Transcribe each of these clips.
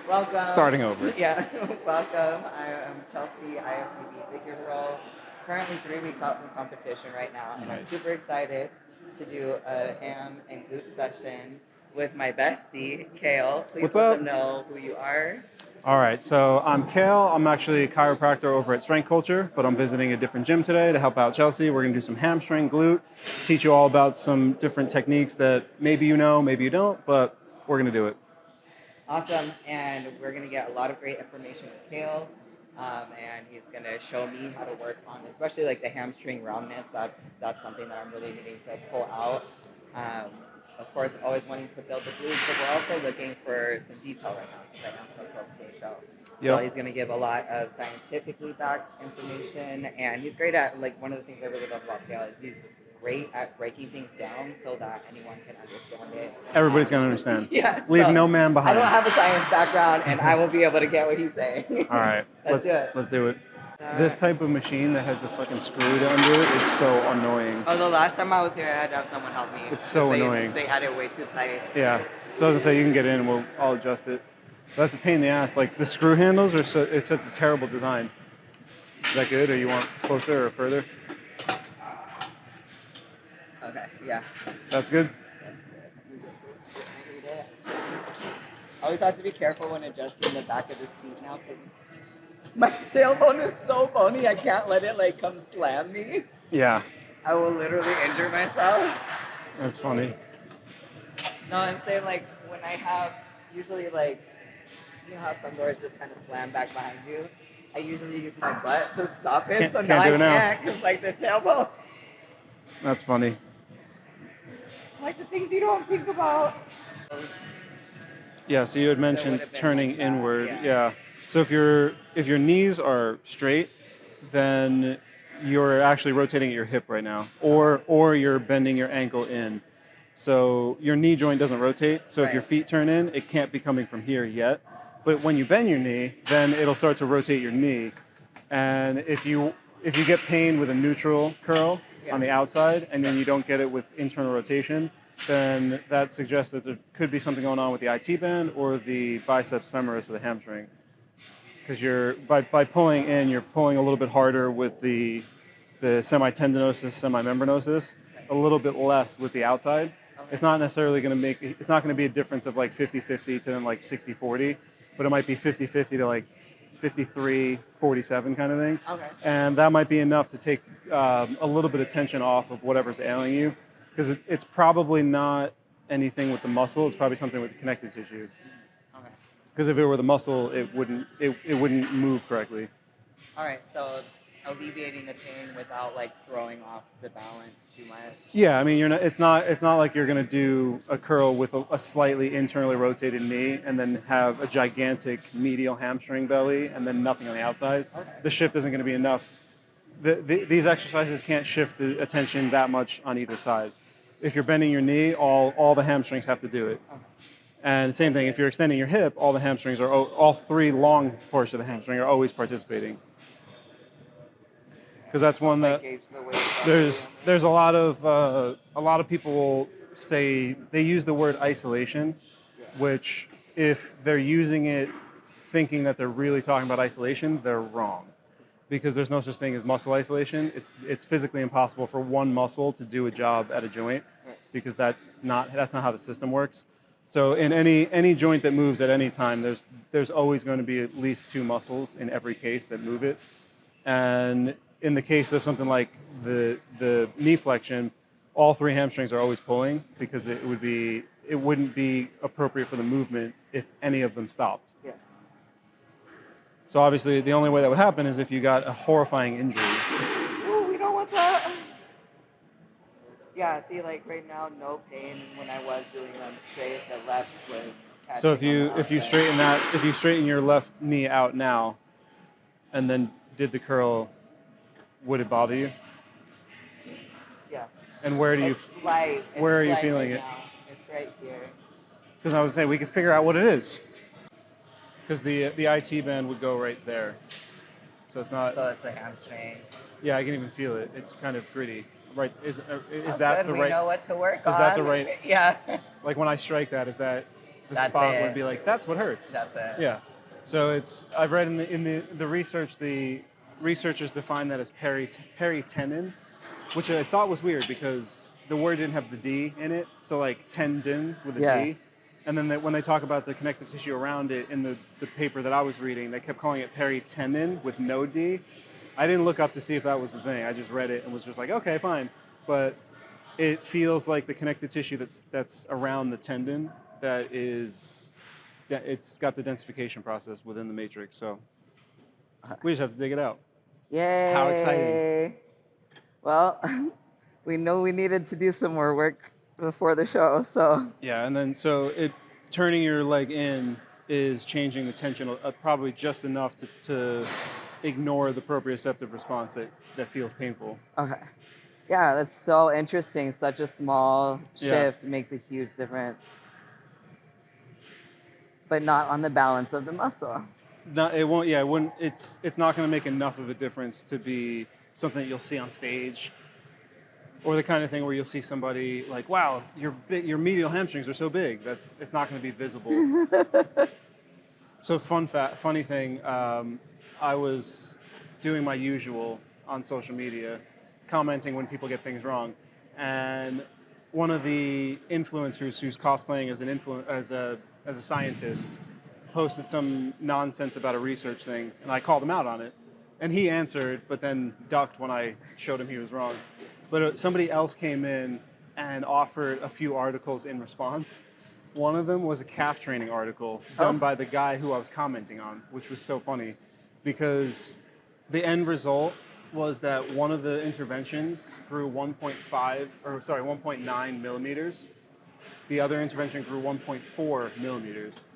Welcome. Starting over. Yeah, welcome. I am Chelsea, IFBB figure girl. Currently 3 weeks out from competition right now, and I'm super excited to do a ham and glute session with my bestie, Kale. Please What's let up? them know who you are. All right, so I'm Kale. I'm actually a chiropractor over at Strength Culture, but I'm visiting a different gym today to help out Chelsea. We're going to do some hamstring, glute, teach you all about some different techniques that maybe you know, maybe you don't, but we're going to do it. Awesome, and we're going to get a lot of great information with Kale, and he's going to show me how to work on, especially like the hamstring roundness. That's something that I'm really needing to pull out. Of course, always wanting to build the glutes, but we're also looking for some detail right now since I am so close to the show. So he's going to give a lot of scientifically backed information, and he's great at, like, one of the things I really love about Kale is he's great at breaking things down so that anyone can understand it. Everybody's going to understand. Yeah. Leave so no man behind. I don't have a science background, and I will be able to get what he's saying. All right, let's do it. This type of machine that has the fucking screw under it is so annoying. Oh, the last time I was here, I had to have someone help me. It's so annoying. They had it way too tight. Yeah. So I was gonna say you can get in and I'll adjust it. But that's a pain in the ass. Like the screw handles are it's such a terrible design. Is that good, or you want closer or further? Okay. Yeah. That's good. That's good. I need it. I always have to be careful when adjusting the back of the seat now because my tailbone is so bony. I can't let it like come slam me. Yeah. I will literally injure myself. That's funny. No, I'm saying like when I have usually like, you know how some doors just kind of slam back behind you? I usually use my butt to stop it, so now I can't because like the tailbone. That's funny. Like the things you don't think about. Yeah, so you had mentioned turning like inward. Yeah. So if your knees are straight, then you're actually rotating at your hip right now, or you're bending your ankle in. So your knee joint doesn't rotate. So if your feet turn in, it can't be coming from here yet. But when you bend your knee, then it'll start to rotate your knee. And if you get pain with a neutral curl on the outside, and then you don't get it with internal rotation, then that suggests that there could be something going on with the IT band or the biceps femoris of the hamstring. Because by pulling in, you're pulling a little bit harder with the semitendinosus, semimembranosus, a little bit less with the outside. Okay. It's not necessarily going to it's not going to be a difference of like 50-50 to then like 60-40, but it might be 50-50 to like 53-47 kind of thing. Okay. And that might be enough to take a little bit of tension off of whatever's ailing you, because it's probably not anything with the muscle. It's probably something with the connective tissue. Because if it were the muscle, it wouldn't move correctly. All right, so alleviating the pain without like throwing off the balance too much. Yeah, I mean it's not like you're gonna do a curl with a slightly internally rotated knee and then have a gigantic medial hamstring belly and then nothing on the outside. Okay. The shift isn't going to be enough. These exercises can't shift the attention that much on either side. If you're bending your knee, all the hamstrings have to do it. Okay. And same thing, if you're extending your hip, all the hamstrings are, all three long portions of the hamstring are always participating. Because that's one that there's a lot of people say they use the word isolation, which if they're using it thinking that they're really talking about isolation, they're wrong. Because there's no such thing as muscle isolation. It's physically impossible for one muscle to do a job at a joint, because that's not how the system works. So in any joint that moves at any time, there's always going to be at least two muscles in every case that move it. And in the case of something like the knee flexion, all three hamstrings are always pulling, because it wouldn't be appropriate for the movement if any of them stopped. Yeah. So obviously the only way that would happen is if you got a horrifying injury. Ooh, we don't want that. Yeah, see, like right now, no pain. When I was doing them straight, the left was catching. So if you straighten your left knee out now, and then did the curl, would it bother you? Yeah. And where are you feeling it? Now. It's right here. Because I was saying we could figure out what it is. Because the IT band would go right there. So it's not. So it's the hamstring. Yeah, I can even feel it. It's kind of gritty. Right? Is that good. the right? We know what to work on. Is that the right? Yeah. Like when I strike that, is that the spot would be like, that's what hurts. That's it. Yeah. So I've read in the research, the researchers define that as peritendon, which I thought was weird because the word didn't have the D in it. So like tendon with a D. And then when they talk about the connective tissue around it in the paper that I was reading, they kept calling it peritendon with no D. I didn't look up to see if that was the thing. I just read it and was just like, okay, fine. But it feels like the connective tissue that's around the tendon that is, it's got the densification process within the matrix. So we just have to dig it out. Yay! How exciting! Well, we know we needed to do some more work before the show, so. Yeah, and then turning your leg in is changing the tension probably just enough to ignore the proprioceptive response that feels painful. Okay. Yeah, that's so interesting. Such a small shift makes a huge difference. But not on the balance of the muscle. No, it won't. Yeah, it wouldn't. It's not going to make enough of a difference to be something that you'll see on stage, or the kind of thing where you'll see somebody like, "Wow, your medial hamstrings are so big." It's not going to be visible. So funny thing. I was doing my usual on social media, commenting when people get things wrong, and one of the influencers who's cosplaying as a scientist posted some nonsense about a research thing, and I called him out on it, and he answered, but then ducked when I showed him he was wrong. But somebody else came in and offered a few articles in response. One of them was a calf training article done by the guy who I was commenting on, which was so funny, because the end result was that one of the interventions grew 1.9 millimeters. The other intervention grew 1.4 millimeters.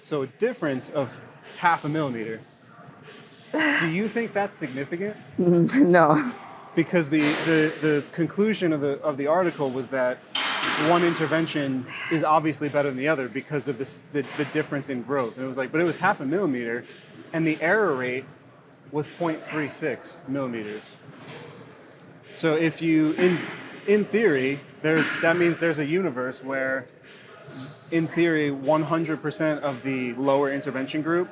So a difference of half a millimeter. Do you think that's significant? No. Because the conclusion of the article was that one intervention is obviously better than the other because of the difference in growth. And it was like, but it was half a millimeter, and the error rate was 0.36 millimeters. So if you, in theory, that means there's a universe where, in theory, 100% of the lower intervention group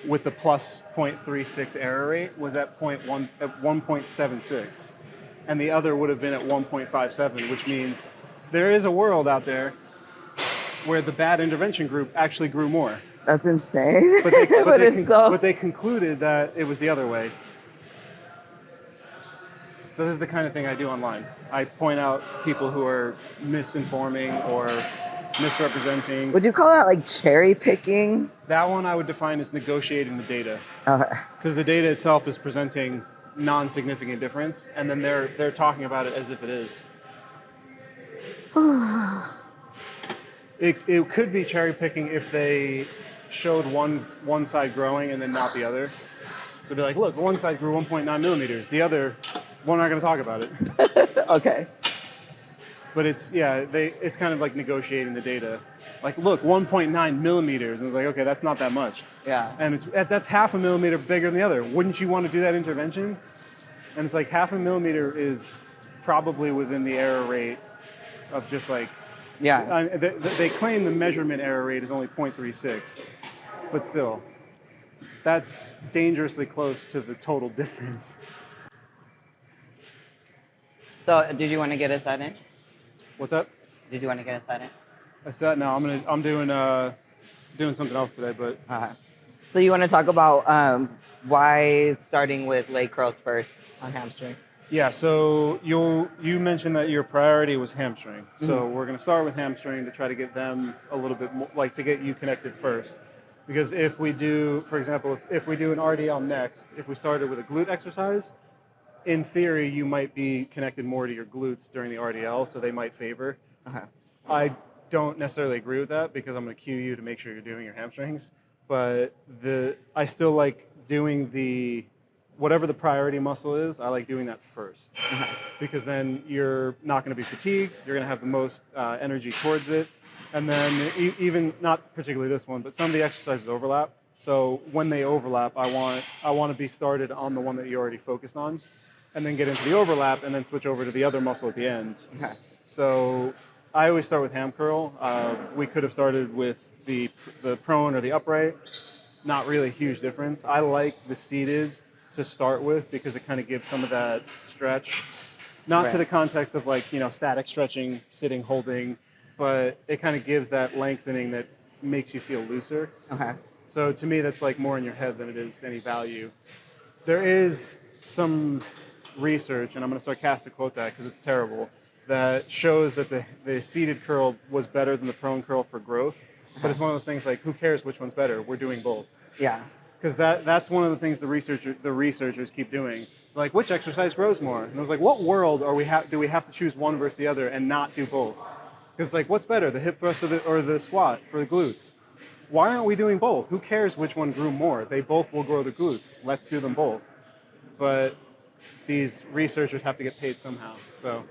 with the plus 0.36 error rate was at 1.76, and the other would have been at 1.57, which means there is a world out there where the bad intervention group actually grew more. That's insane. But they concluded that it was the other way. So this is the kind of thing I do online. I point out people who are misinforming or misrepresenting. Would you call that like cherry picking? That one I would define as negotiating the data. Okay. Because the data itself is presenting non-significant difference, and then they're talking about it as if it is. It could be cherry picking if they showed one side growing and then not the other. So be like, look, one side grew 1.9 millimeters. The other, we're not going to talk about it. Okay. But it's kind of like negotiating the data. Like, look, 1.9 millimeters. And it's like, okay, that's not that much. Yeah. And that's half a millimeter bigger than the other. Wouldn't you want to do that intervention? And it's like half a millimeter is probably within the error rate of just like, yeah. They claim the measurement error rate is only 0.36, but still, that's dangerously close to the total difference. So, did you want to get us that in? What's up? Did you want to get us that in? I said no. I'm doing something else today, but. So you want to talk about why starting with leg curls first on hamstrings? Yeah, so you mentioned that your priority was hamstring. So we're going to start with hamstring to try to get them a little bit more, like to get you connected first. Because if we do, for example, if we do an RDL next, if we started with a glute exercise, in theory, you might be connected more to your glutes during the RDL, so they might favor. I don't necessarily agree with that because I'm going to cue you to make sure you're doing your hamstrings. But I still like doing whatever the priority muscle is, I like doing that first. Because then you're not going to be fatigued, you're going to have the most energy towards it. And then even, not particularly this one, but some of the exercises overlap. So when they overlap, I want to be started on the one that you already focused on, and then get into the overlap, and then switch over to the other muscle at the end. So I always start with ham curl. We could have started with the prone or the upright, not really a huge difference. I like the seated to start with because it kind of gives some of that stretch. Not to the context of like, static stretching, sitting, holding, but it kind of gives that lengthening that makes you feel looser. Okay. So to me, that's like more in your head than it is any value. There is some research, and I'm going to sarcastic quote that because it's terrible, that shows that the seated curl was better than the prone curl for growth. But it's one of those things like, who cares which one's better? We're doing both. Yeah. Because that's one of the things the researchers keep doing. Like, which exercise grows more? And I was like, what world do we have to choose one versus the other and not do both? Because like, what's better, the hip thrust or the squat for the glutes? Why aren't we doing both? Who cares which one grew more? They both will grow the glutes. Let's do them both. But these researchers have to get paid somehow. So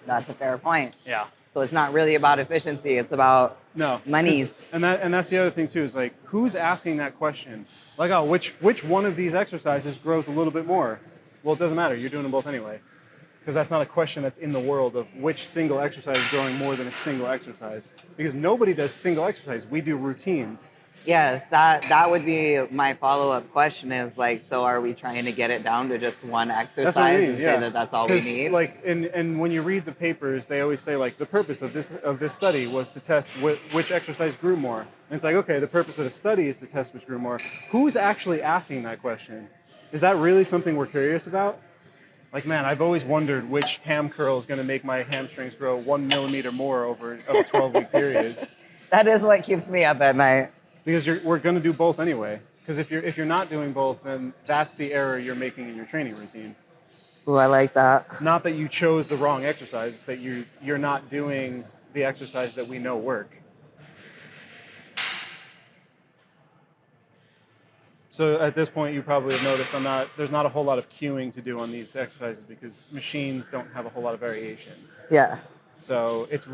that's a fair point. yeah. So it's not really about efficiency. It's about monies. And that's the other thing too, is like, who's asking that question? Like, oh, which one of these exercises grows a little bit more? Well, it doesn't matter. You're doing them both anyway. Because that's not a question that's in the world of which single exercise is growing more than a single exercise. Because nobody does single exercise. We do routines. Yes, that would be my follow-up question is like, so are we trying to get it down to just one exercise that's what I mean, and say that that's all we need? Like, and when you read the papers, they always say like the purpose of this study was to test which exercise grew more. And it's like, okay, the purpose of the study is to test which grew more. Who's actually asking that question? Is that really something we're curious about? Like, man, I've always wondered which ham curl is going to make my hamstrings grow 1 millimeter more over a 12-week period. That is what keeps me up at night. Because we're going to do both anyway. Because if you're not doing both, then that's the error you're making in your training routine. Ooh, I like that. Not that you chose the wrong exercise, it's that you're not doing the exercise that we know work. So at this point, you probably have noticed there's not a whole lot of cueing to do on these exercises because machines don't have a whole lot of variation. Yeah. So it's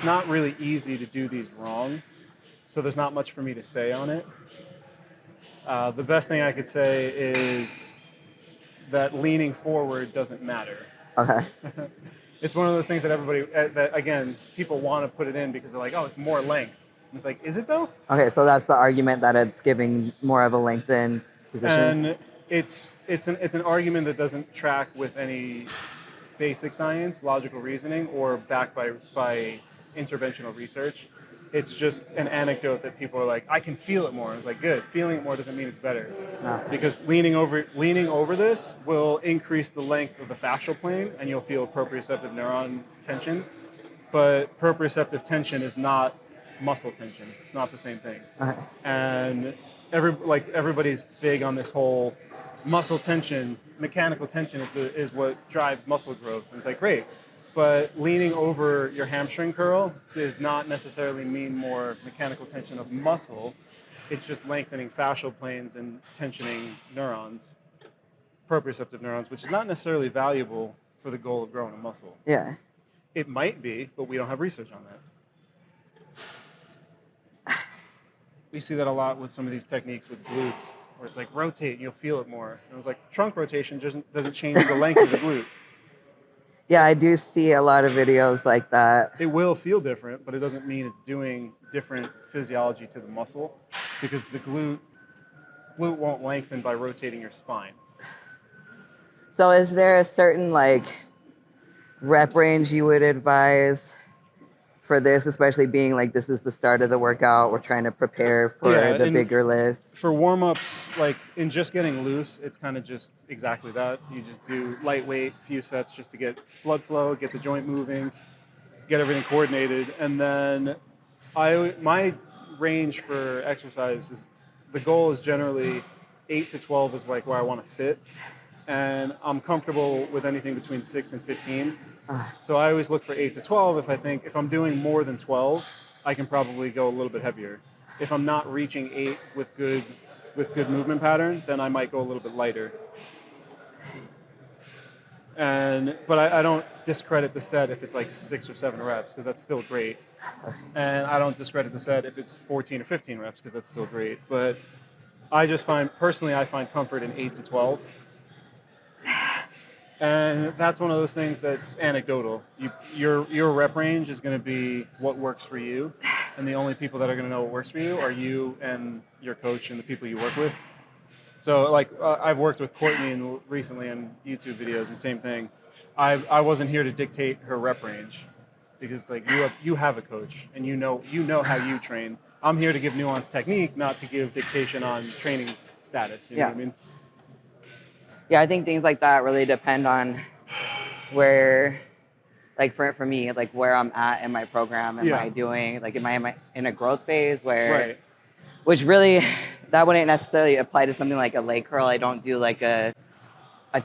not really easy to do these wrong. So there's not much for me to say on it. The best thing I could say is that leaning forward doesn't matter. Okay. It's one of those things that again, people want to put it in because they're like, oh, it's more length. And it's like, is it though? Okay, so that's the argument that it's giving more of a lengthened position. And it's an argument that doesn't track with any basic science, logical reasoning, or backed by interventional research. It's just an anecdote that people are like, I can feel it more. I was like, good. Feeling it more doesn't mean it's better. No. Because leaning over this will increase the length of the fascial plane, and you'll feel proprioceptive neuron tension. But proprioceptive tension is not muscle tension. It's not the same thing. Okay. And everybody's big on this whole muscle tension. Mechanical tension is what drives muscle growth. And it's like, great. But leaning over your hamstring curl does not necessarily mean more mechanical tension of muscle. It's just lengthening fascial planes and tensioning neurons, proprioceptive neurons, which is not necessarily valuable for the goal of growing a muscle. Yeah. It might be, but we don't have research on that. We see that a lot with some of these techniques with glutes, where it's like rotate and you'll feel it more. And it was like trunk rotation doesn't change the length of the glute. Yeah, I do see a lot of videos like that. It will feel different, but it doesn't mean it's doing different physiology to the muscle because the glute won't lengthen by rotating your spine. So is there a certain rep range you would advise for this, especially being like this is the start of the workout, we're trying to prepare for the bigger lift? For warm-ups, in just getting loose, it's kind of just exactly that. You just do lightweight, few sets just to get blood flow, get the joint moving, get everything coordinated. And then my range for exercise is, the goal is generally 8 to 12 is where I want to fit. And I'm comfortable with anything between 6 and 15. So I always look for 8 to 12. If I'm doing more than 12, I can probably go a little bit heavier. If I'm not reaching 8 with good movement pattern, then I might go a little bit lighter. But I don't discredit the set if it's 6 or 7 reps, because that's still great. And I don't discredit the set if it's 14 or 15 reps, because that's still great. But I find comfort in 8 to 12. And that's one of those things that's anecdotal. Your rep range is going to be what works for you, and the only people that are going to know what works for you are you and your coach and the people you work with. So like I've worked with Courtney recently in YouTube videos, and same thing. I wasn't here to dictate her rep range, because like you have a coach and you know how you train. I'm here to give nuanced technique, not to give dictation on training status. You know what I mean? Yeah, I think things like that really depend on where, like for me, like where I'm at in my program. Am I doing, like, am I in a growth phase where, which really, that wouldn't necessarily apply to something like a leg curl. I don't do like a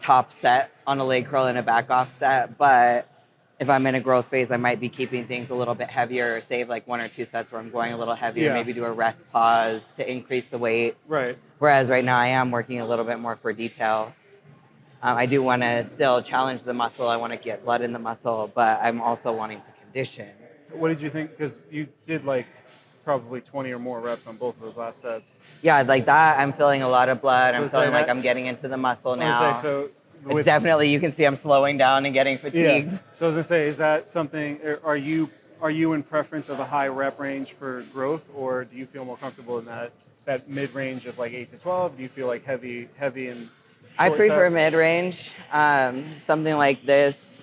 top set on a leg curl and a back off set, but if I'm in a growth phase, I might be keeping things a little bit heavier, or save like 1 or 2 sets where I'm going a little heavier, maybe do a rest pause to increase the weight. Right. Whereas right now I am working a little bit more for detail. I do want to still challenge the muscle. I want to get blood in the muscle, but I'm also wanting to condition. What did you think? Because you did like probably 20 or more reps on both of those last sets. Yeah, like that. I'm feeling a lot of blood. So I'm feeling like I'm getting into the muscle now. It's definitely, you can see I'm slowing down and getting fatigued. Yeah. So I was gonna say, is that something? Are you in preference of a high rep range for growth, or do you feel more comfortable in that mid range of like 8 to 12? Do you feel like heavy and I prefer mid-range, something like this.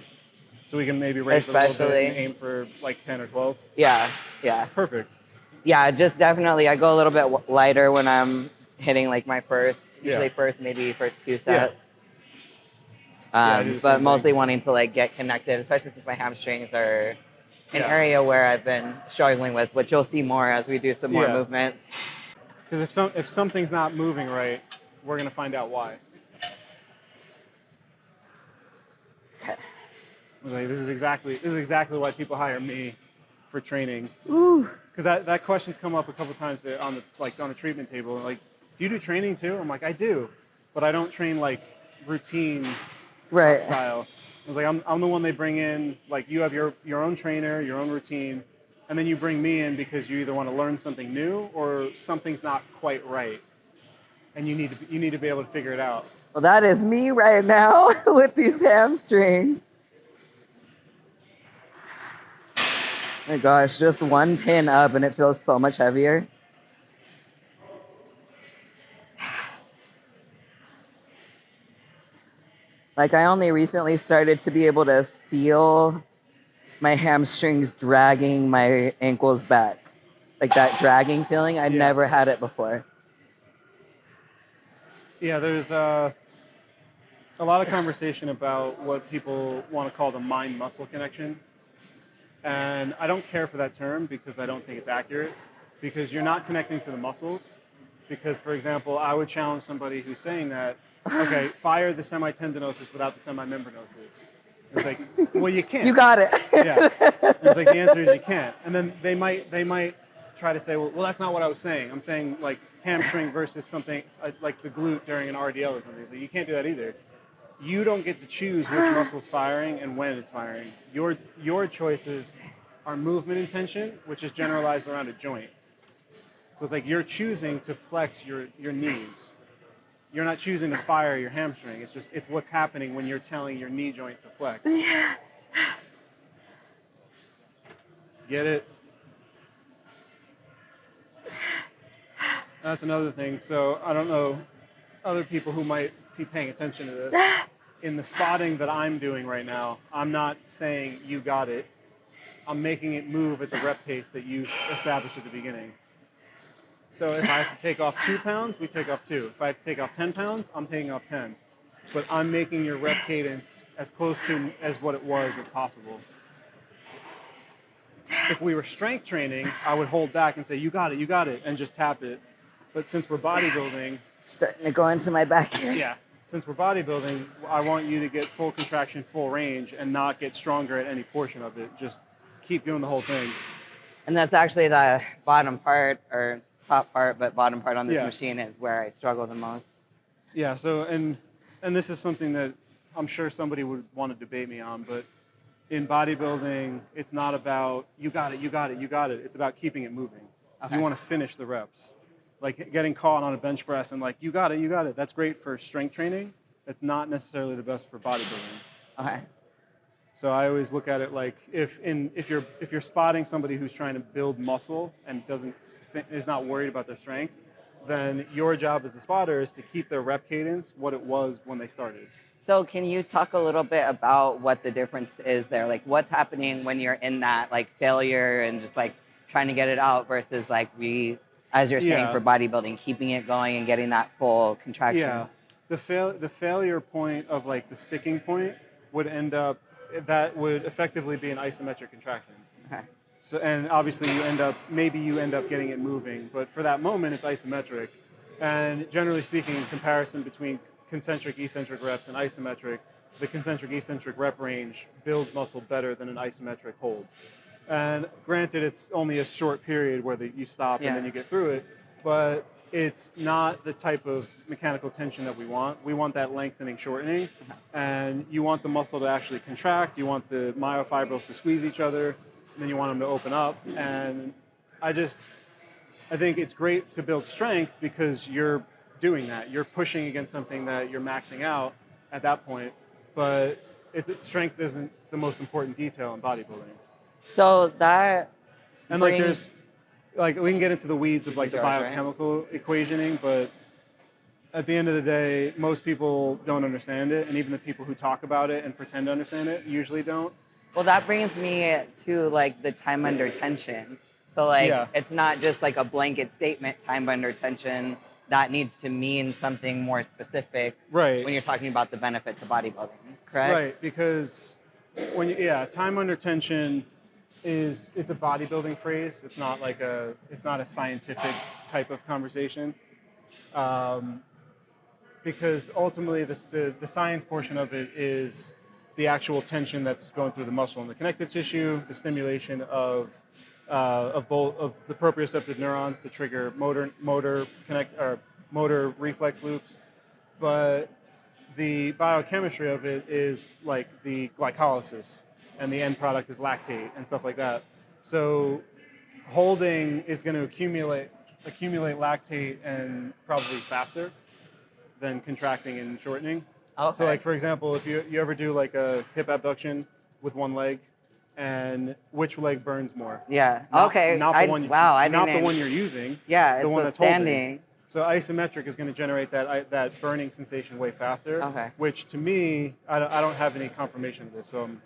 So we can maybe raise a little bit and aim for like 10 or 12? Yeah. Perfect. Yeah, just definitely, I go a little bit lighter when I'm hitting like my usually first 2 sets. But mostly wanting to like get connected, especially since my hamstrings are an area where I've been struggling with, which you'll see more as we do some more movements. Because if something's not moving right, we're going to find out why. I was like, this is exactly why people hire me for training. Because that question's come up a couple times on the treatment table. Like, do you do training too? I'm like, I do, but I don't train like routine style. I was like, I'm the one they bring in. Like, you have your own trainer, your own routine, and then you bring me in because you either want to learn something new or something's not quite right, and you need to be able to figure it out. Well, that is me right now with these hamstrings. Oh my gosh, just one pin up and it feels so much heavier. Like, I only recently started to be able to feel my hamstrings dragging my ankles back. Like that dragging feeling, I never had it before. Yeah, there's a lot of conversation about what people want to call the mind-muscle connection. And I don't care for that term because I don't think it's accurate, because you're not connecting to the muscles. Because, for example, I would challenge somebody who's saying that, okay, fire the semitendinosus without the semimembranosus. It's like, well, you can't. You got it. Yeah. And it's like, the answer is you can't. And then they might try to say, well, that's not what I was saying. I'm saying like hamstring versus something like the glute during an RDL or something. So you can't do that either. You don't get to choose which muscle's firing and when it's firing. Your choices are movement intention, which is generalized around a joint. So it's like you're choosing to flex your knees. You're not choosing to fire your hamstring. It's what's happening when you're telling your knee joint to flex. Get it? That's another thing. So I don't know other people who might be paying attention to this. In the spotting that I'm doing right now, I'm not saying you got it. I'm making it move at the rep pace that you established at the beginning. So if I have to take off 2 pounds, we take off 2. If I have to take off 10 pounds, I'm taking off 10. But I'm making your rep cadence as close to as what it was as possible. If we were strength training, I would hold back and say, you got it, and just tap it. But since we're bodybuilding... Starting to go into my back here. Yeah. Since we're bodybuilding, I want you to get full contraction, full range, and not get stronger at any portion of it. Just keep doing the whole thing. And that's actually the bottom part, or top part, but bottom part on this machine is where I struggle the most. Yeah, so, and this is something that I'm sure somebody would want to debate me on, but in bodybuilding, it's not about, you got it. It's about keeping it moving. Okay. You want to finish the reps. Like getting caught on a bench press and like, you got it. That's great for strength training, It's not necessarily the best for bodybuilding. Okay. So I always look at it like if you're spotting somebody who's trying to build muscle and is not worried about their strength, then your job as the spotter is to keep their rep cadence what it was when they started. So can you talk a little bit about what the difference is there? Like what's happening when you're in that like failure and just like trying to get it out versus like as you're saying for bodybuilding, keeping it going and getting that full contraction? Yeah, the failure point of like the sticking point would would effectively be an isometric contraction. Okay. So, and obviously you end up getting it moving, but for that moment it's isometric. And generally speaking, in comparison between concentric eccentric reps and isometric, the concentric eccentric rep range builds muscle better than an isometric hold. And granted, it's only a short period where you stop and then you get through it, but it's not the type of mechanical tension that we want. We want that lengthening, shortening, and you want the muscle to actually contract. You want the myofibrils to squeeze each other, and then you want them to open up. And I think it's great to build strength because you're doing that. You're pushing against something that you're maxing out at that point, but strength isn't the most important detail in bodybuilding. So that and like there's like we can get into the weeds of like the biochemical equationing, but at the end of the day, most people don't understand it, and even the people who talk about it and pretend to understand it usually don't. Well, that brings me to like the time under tension. So like it's not just like a blanket statement, time under tension. That needs to mean something more specific when you're talking about the benefits of bodybuilding, correct? Right, because time under tension it's a bodybuilding phrase. It's not a scientific type of conversation. Because ultimately the science portion of it is the actual tension that's going through the muscle and the connective tissue, the stimulation of the proprioceptive neurons to trigger motor reflex loops, but the biochemistry of it is like the glycolysis, and the end product is lactate and stuff like that. So holding is going to accumulate lactate and probably faster than contracting and shortening. Okay. So like for example, if you ever do like a hip abduction with one leg, and which leg burns more? Yeah. Not the one you're using. Yeah, the one that's standing. Holding. So isometric is going to generate that burning sensation way faster. Okay. Which to me, I don't have any confirmation of this, so I'm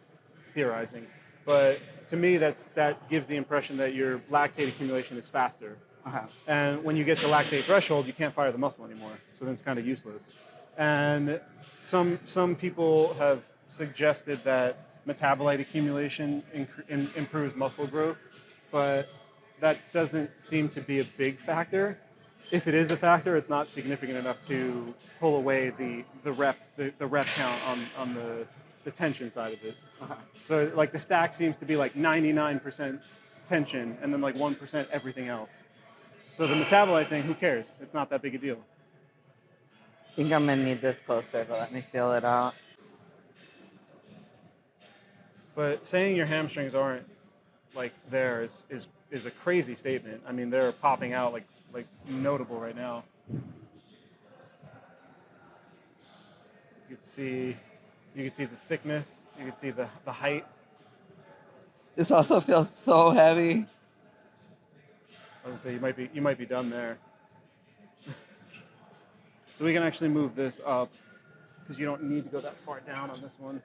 theorizing. But to me, that gives the impression that your lactate accumulation is faster. And when you get to lactate threshold, you can't fire the muscle anymore. So then it's kind of useless. And some people have suggested that metabolite accumulation improves muscle growth, but that doesn't seem to be a big factor. If it is a factor, it's not significant enough to pull away the rep count on the tension side of it. So like the stack seems to be like 99% tension and then like 1% everything else. So the metabolite thing, who cares? It's not that big a deal. I think I'm gonna need this closer, but let me feel it out. But saying your hamstrings aren't like there is a crazy statement. I mean, they're popping out like notable right now. You can see the thickness. You can see the height. This also feels so heavy. I was gonna say you might be done there. So we can actually move this up because you don't need to go that far down on this one.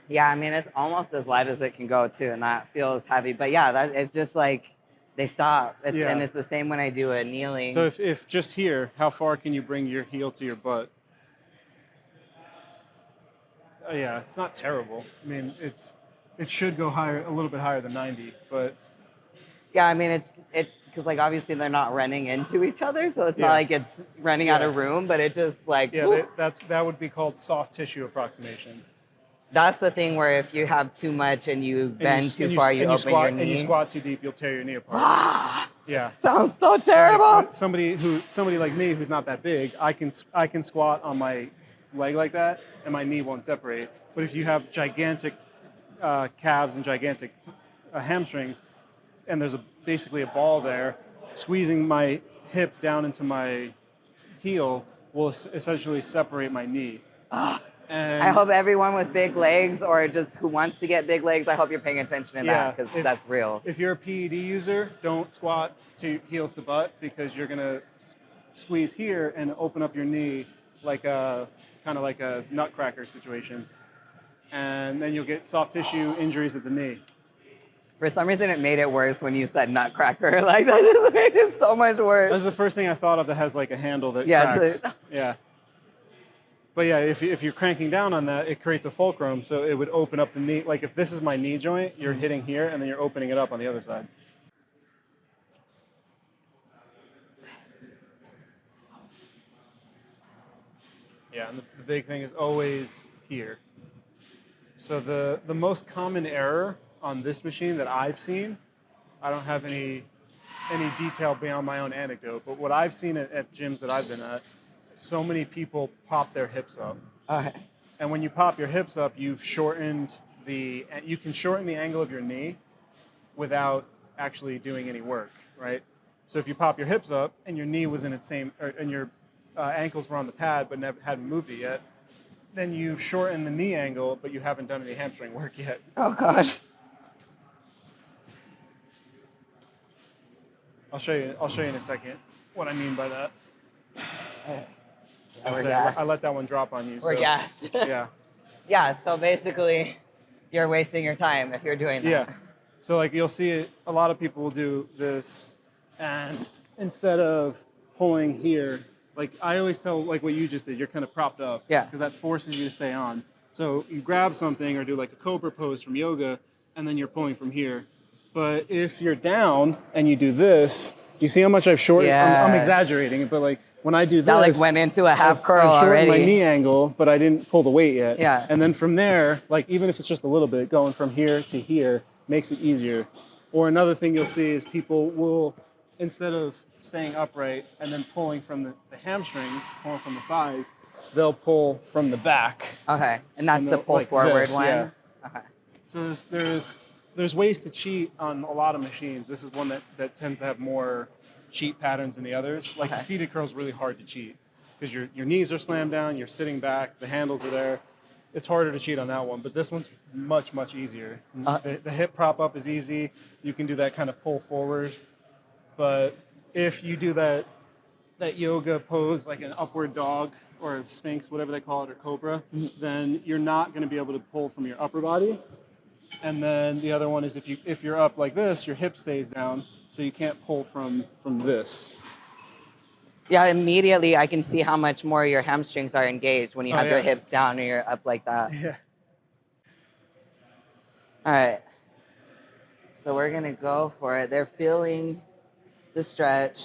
Yeah, I mean, it's almost as light as it can go, too, and that feels heavy. But yeah, it's just like they stop. And it's the same when I do a kneeling. So if just here, how far can you bring your heel to your butt? Yeah, it's not terrible. I mean, it should go higher, a little bit higher than 90, but... Yeah, I mean, because like obviously they're not running into each other, so it's not like it's running out of room, but it just like... Yeah, that would be called soft tissue approximation. That's the thing where if you have too much and you bend too far, you open your knee. And you squat too deep, you'll tear your knee apart. Yeah. Sounds so terrible. Somebody like me who's not that big, I can squat on my leg like that, and my knee won't separate. But if you have gigantic calves and gigantic hamstrings, and there's basically a ball there, squeezing my hip down into my heel will essentially separate my knee. And I hope everyone with big legs or just who wants to get big legs, I hope you're paying attention to that because that's real. If you're a PED user, don't squat to heels to butt because you're going to squeeze here and open up your knee like a kind of like a nutcracker situation. And then you'll get soft tissue injuries at the knee. For some reason, it made it worse when you said nutcracker. Like, that just made it so much worse. That's the first thing I thought of that has like a handle that cracks. Yeah. But yeah, if you're cranking down on that, it creates a fulcrum, so it would open up the knee. Like if this is my knee joint, you're hitting here, and then you're opening it up on the other side. Yeah, and the big thing is always here. So the most common error on this machine that I've seen, I don't have any detail beyond my own anecdote, but what I've seen at gyms that I've been at, so many people pop their hips up. Okay. And when you pop your hips up, you can shorten the angle of your knee without actually doing any work, right? So if you pop your hips up and your knee was in its same, and your ankles were on the pad but hadn't moved it yet, then you've shortened the knee angle, but you haven't done any hamstring work yet. Oh God. I'll show you in a second what I mean by that. I let that one drop on you. We're gassed. Yeah. Yeah, so basically, you're wasting your time if you're doing that. Yeah. So like you'll see it, a lot of people will do this, and instead of pulling here, like I always tell, like what you just did, you're kind of propped up. Yeah. Because that forces you to stay on. So you grab something or do like a cobra pose from yoga, and then you're pulling from here. But if you're down and you do this, you see how much I've shortened? Yeah. I'm exaggerating it, but like when I do this, That like went into a half curl I've shortened already. my knee angle, but I didn't pull the weight yet. Yeah. And then from there, like even if it's just a little bit, going from here to here makes it easier. Or another thing you'll see is people will, instead of staying upright and then pulling from the hamstrings, pulling from the thighs, they'll pull from the back. Okay, and that's And the pull like forward this, one? yeah. Okay. So there's ways to cheat on a lot of machines. This is one that tends to have more cheat patterns than the others. Like the seated curl is really hard to cheat because your knees are slammed down, you're sitting back, the handles are there. It's harder to cheat on that one, but this one's much, much easier. The hip prop up is easy. You can do that kind of pull forward. But if you do that yoga pose, like an upward dog or a sphinx, whatever they call it, or cobra, then you're not going to be able to pull from your upper body. And then the other one is if you're up like this, your hip stays down, so you can't pull from this. Yeah, immediately I can see how much more your hamstrings are engaged when you have your hips down and you're up like that. Yeah. All right. So we're going to go for it. They're feeling the stretch.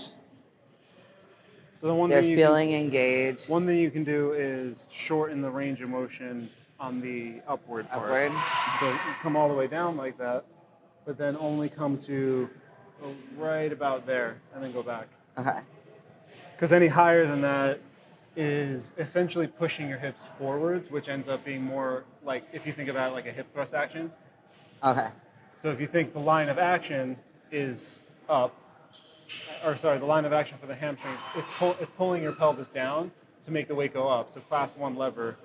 So the one They're thing feeling engaged. One thing you can do is shorten the range of motion on the upward part. Upward. So you come all the way down like that, but then only come to right about there and then go back. Okay. Because any higher than that is essentially pushing your hips forwards, which ends up being more like, if you think about it like a hip thrust action. Okay. So if you think the line of action is up, or sorry, the line of action for the hamstrings is pulling your pelvis down to make the weight go up. So class 1 lever.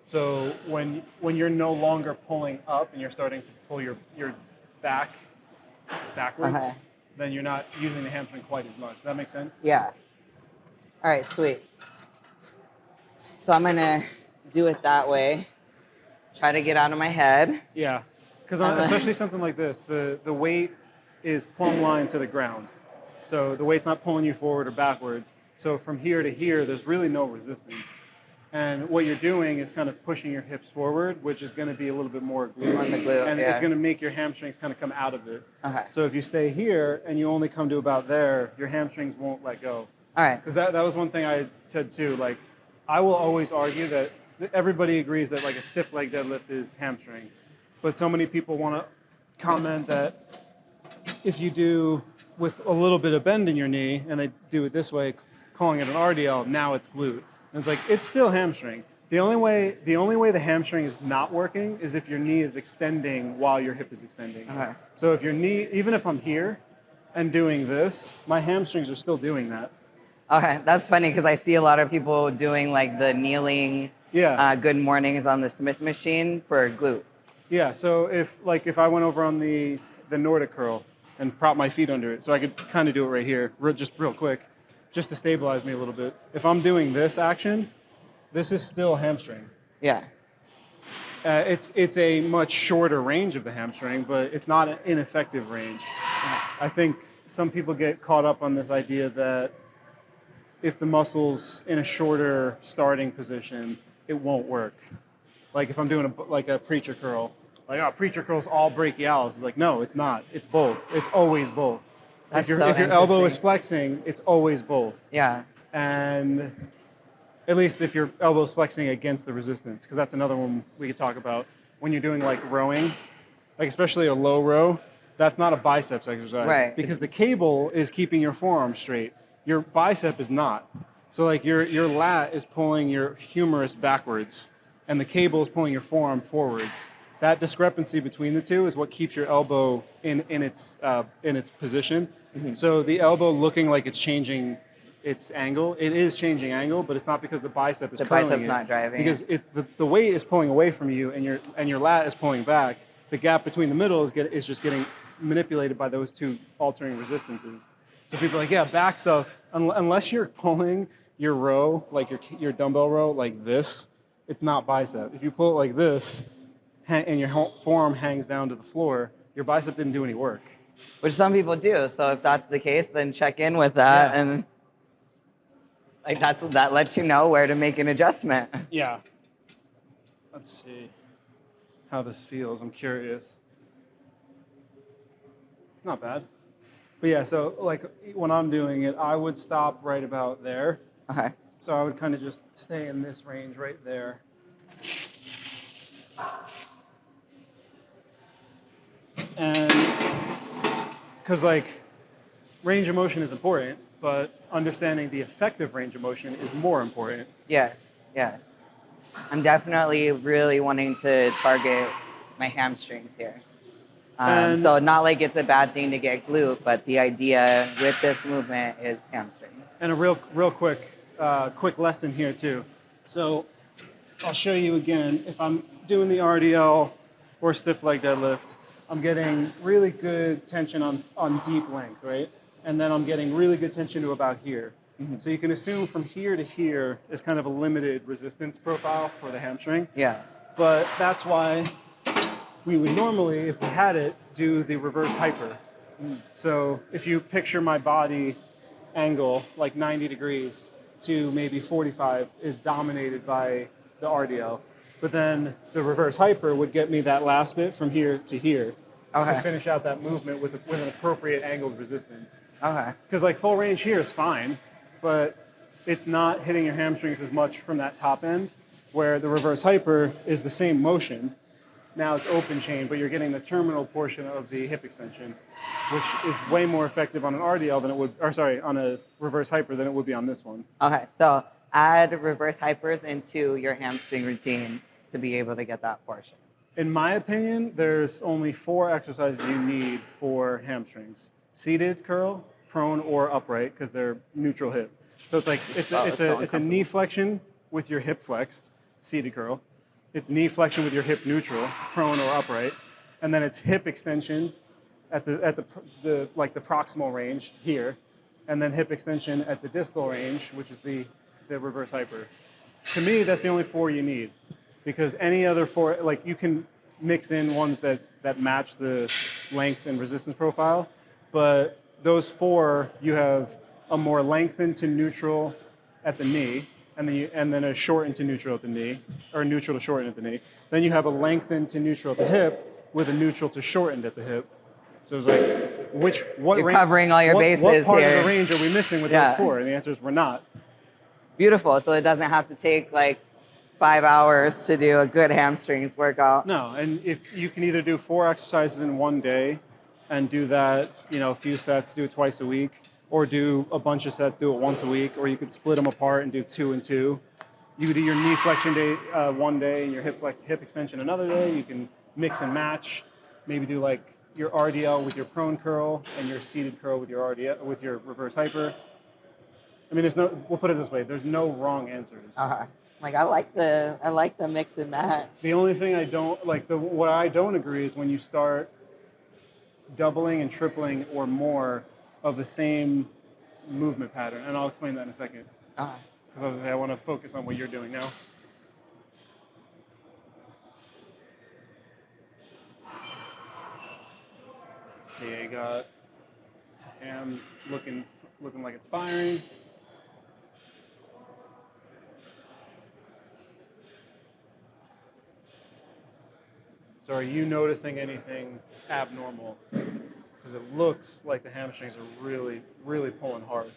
So when you're no longer pulling up and you're starting to pull your back backwards, then you're not using the hamstring quite as much. Does that make sense? Yeah. All right, sweet. So I'm going to do it that way. Try to get out of my head. Yeah. Because especially something like this, the weight is plumb line to the ground. So the weight's not pulling you forward or backwards. So from here to here, there's really no resistance. And what you're doing is kind of pushing your hips forward, which is going to be a little bit more glute. On the glute, and it's going to make your hamstrings kind of come out of it. Okay. So if you stay here and you only come to about there, your hamstrings won't let go. All right. Because that was one thing I said too. Like, I will always argue that everybody agrees that like a stiff leg deadlift is hamstring. But so many people want to comment that if you do with a little bit of bend in your knee and they do it this way, calling it an RDL, now it's glute. And it's like, it's still hamstring. The only way the hamstring is not working is if your knee is extending while your hip is extending. Okay. So if your knee, even if I'm here and doing this, my hamstrings are still doing that. Okay, that's funny because I see a lot of people doing like the kneeling Yeah. good mornings on the Smith machine for glute. Yeah, so if I went over on the Nordic curl and prop my feet under it, so I could kind of do it right here, just real quick, just to stabilize me a little bit. If I'm doing this action, this is still hamstring. Yeah. It's a much shorter range of the hamstring, but it's not an ineffective range. I think some people get caught up on this idea that if the muscle's in a shorter starting position, it won't work. Like if I'm doing a preacher curl, like, oh, preacher curl's all brachialis. It's like, no, it's not. It's both. It's always both. That's If so your elbow is interesting. flexing, it's always both. Yeah. And at least if your elbow is flexing against the resistance, because that's another one we could talk about. When you're doing like rowing, like especially a low row, that's not a biceps exercise. Right. Because the cable is keeping your forearm straight. Your bicep is not. So like your lat is pulling your humerus backwards, and the cable is pulling your forearm forwards. That discrepancy between the two is what keeps your elbow in its position. Mm-hmm. So the elbow looking like it's changing its angle, it is changing angle, but it's not because the bicep is curling it. The bicep's not driving. Because the weight is pulling away from you, and your lat is pulling back. The gap between the middle is just getting manipulated by those two altering resistances. So people are like, yeah, back stuff, unless you're pulling your row, like your dumbbell row like this, it's not bicep. If you pull it like this, and your forearm hangs down to the floor, your bicep didn't do any work. Which some people do. So if that's the case, then check in with that, and like that lets you know where to make an adjustment. Yeah. Let's see how this feels. I'm curious. It's not bad. But yeah, so like when I'm doing it, I would stop right about there. Okay. So I would kind of just stay in this range right there. And because like range of motion is important, but understanding the effective range of motion is more important. Yes, yes. I'm definitely really wanting to target my hamstrings here. So not like it's a bad thing to get glute, but the idea with this movement is hamstrings. And a real quick lesson here too. So I'll show you again. If I'm doing the RDL or stiff leg deadlift, I'm getting really good tension on deep length, right? And then I'm getting really good tension to about here. Mm-hmm. So you can assume from here to here is kind of a limited resistance profile for the hamstring. Yeah. But that's why we would normally, if we had it, do the reverse hyper. Mm. So if you picture my body angle, like 90 degrees to maybe 45 is dominated by the RDL. But then the reverse hyper would get me that last bit from here to here to finish out that movement with an appropriate angled resistance. Okay. Because like full range here is fine, but it's not hitting your hamstrings as much from that top end, where the reverse hyper is the same motion. Now it's open chain, but you're getting the terminal portion of the hip extension, which is way more effective on an RDL than it would, on a reverse hyper than it would be on this one. Okay, so add reverse hypers into your hamstring routine to be able to get that portion. In my opinion, there's only 4 exercises you need for hamstrings: seated curl, prone, or upright, because they're neutral hip. So it's like it's a knee flexion with your hip flexed, seated curl. It's knee flexion with your hip neutral, prone or upright, and then it's hip extension at the proximal range here, and then hip extension at the distal range, which is the reverse hyper. To me, that's the only 4 you need, because any other 4, like you can mix in ones that match the length and resistance profile, but those 4, you have a more lengthened to neutral at the knee, and then a shortened to neutral at the knee, or neutral to shortened at the knee. Then you have a lengthened to neutral at the hip with a neutral to shortened at the hip. So it's like, You're covering all your bases what part here. of the range are we missing with those 4? And the answer is we're not. Beautiful. So it doesn't have to take like 5 hours to do a good hamstrings workout. No, and if you can either do 4 exercises in one day and do that, a few sets, do it twice a week, or do a bunch of sets, do it once a week, or you could split them apart and do 2 and 2. You could do your knee flexion day one day and your hip extension another day. You can mix and match. Maybe do like your RDL with your prone curl and your seated curl with your RDL with your reverse hyper. I mean, we'll put it this way, there's no wrong answers. Like I like the mix and match. The only thing I don't like, what I don't agree is when you start doubling and tripling or more of the same movement pattern, and I'll explain that in a second. Because I want to focus on what you're doing now. See, I got ham looking like it's firing. So are you noticing anything abnormal? Because it looks like the hamstrings are really, really pulling hard.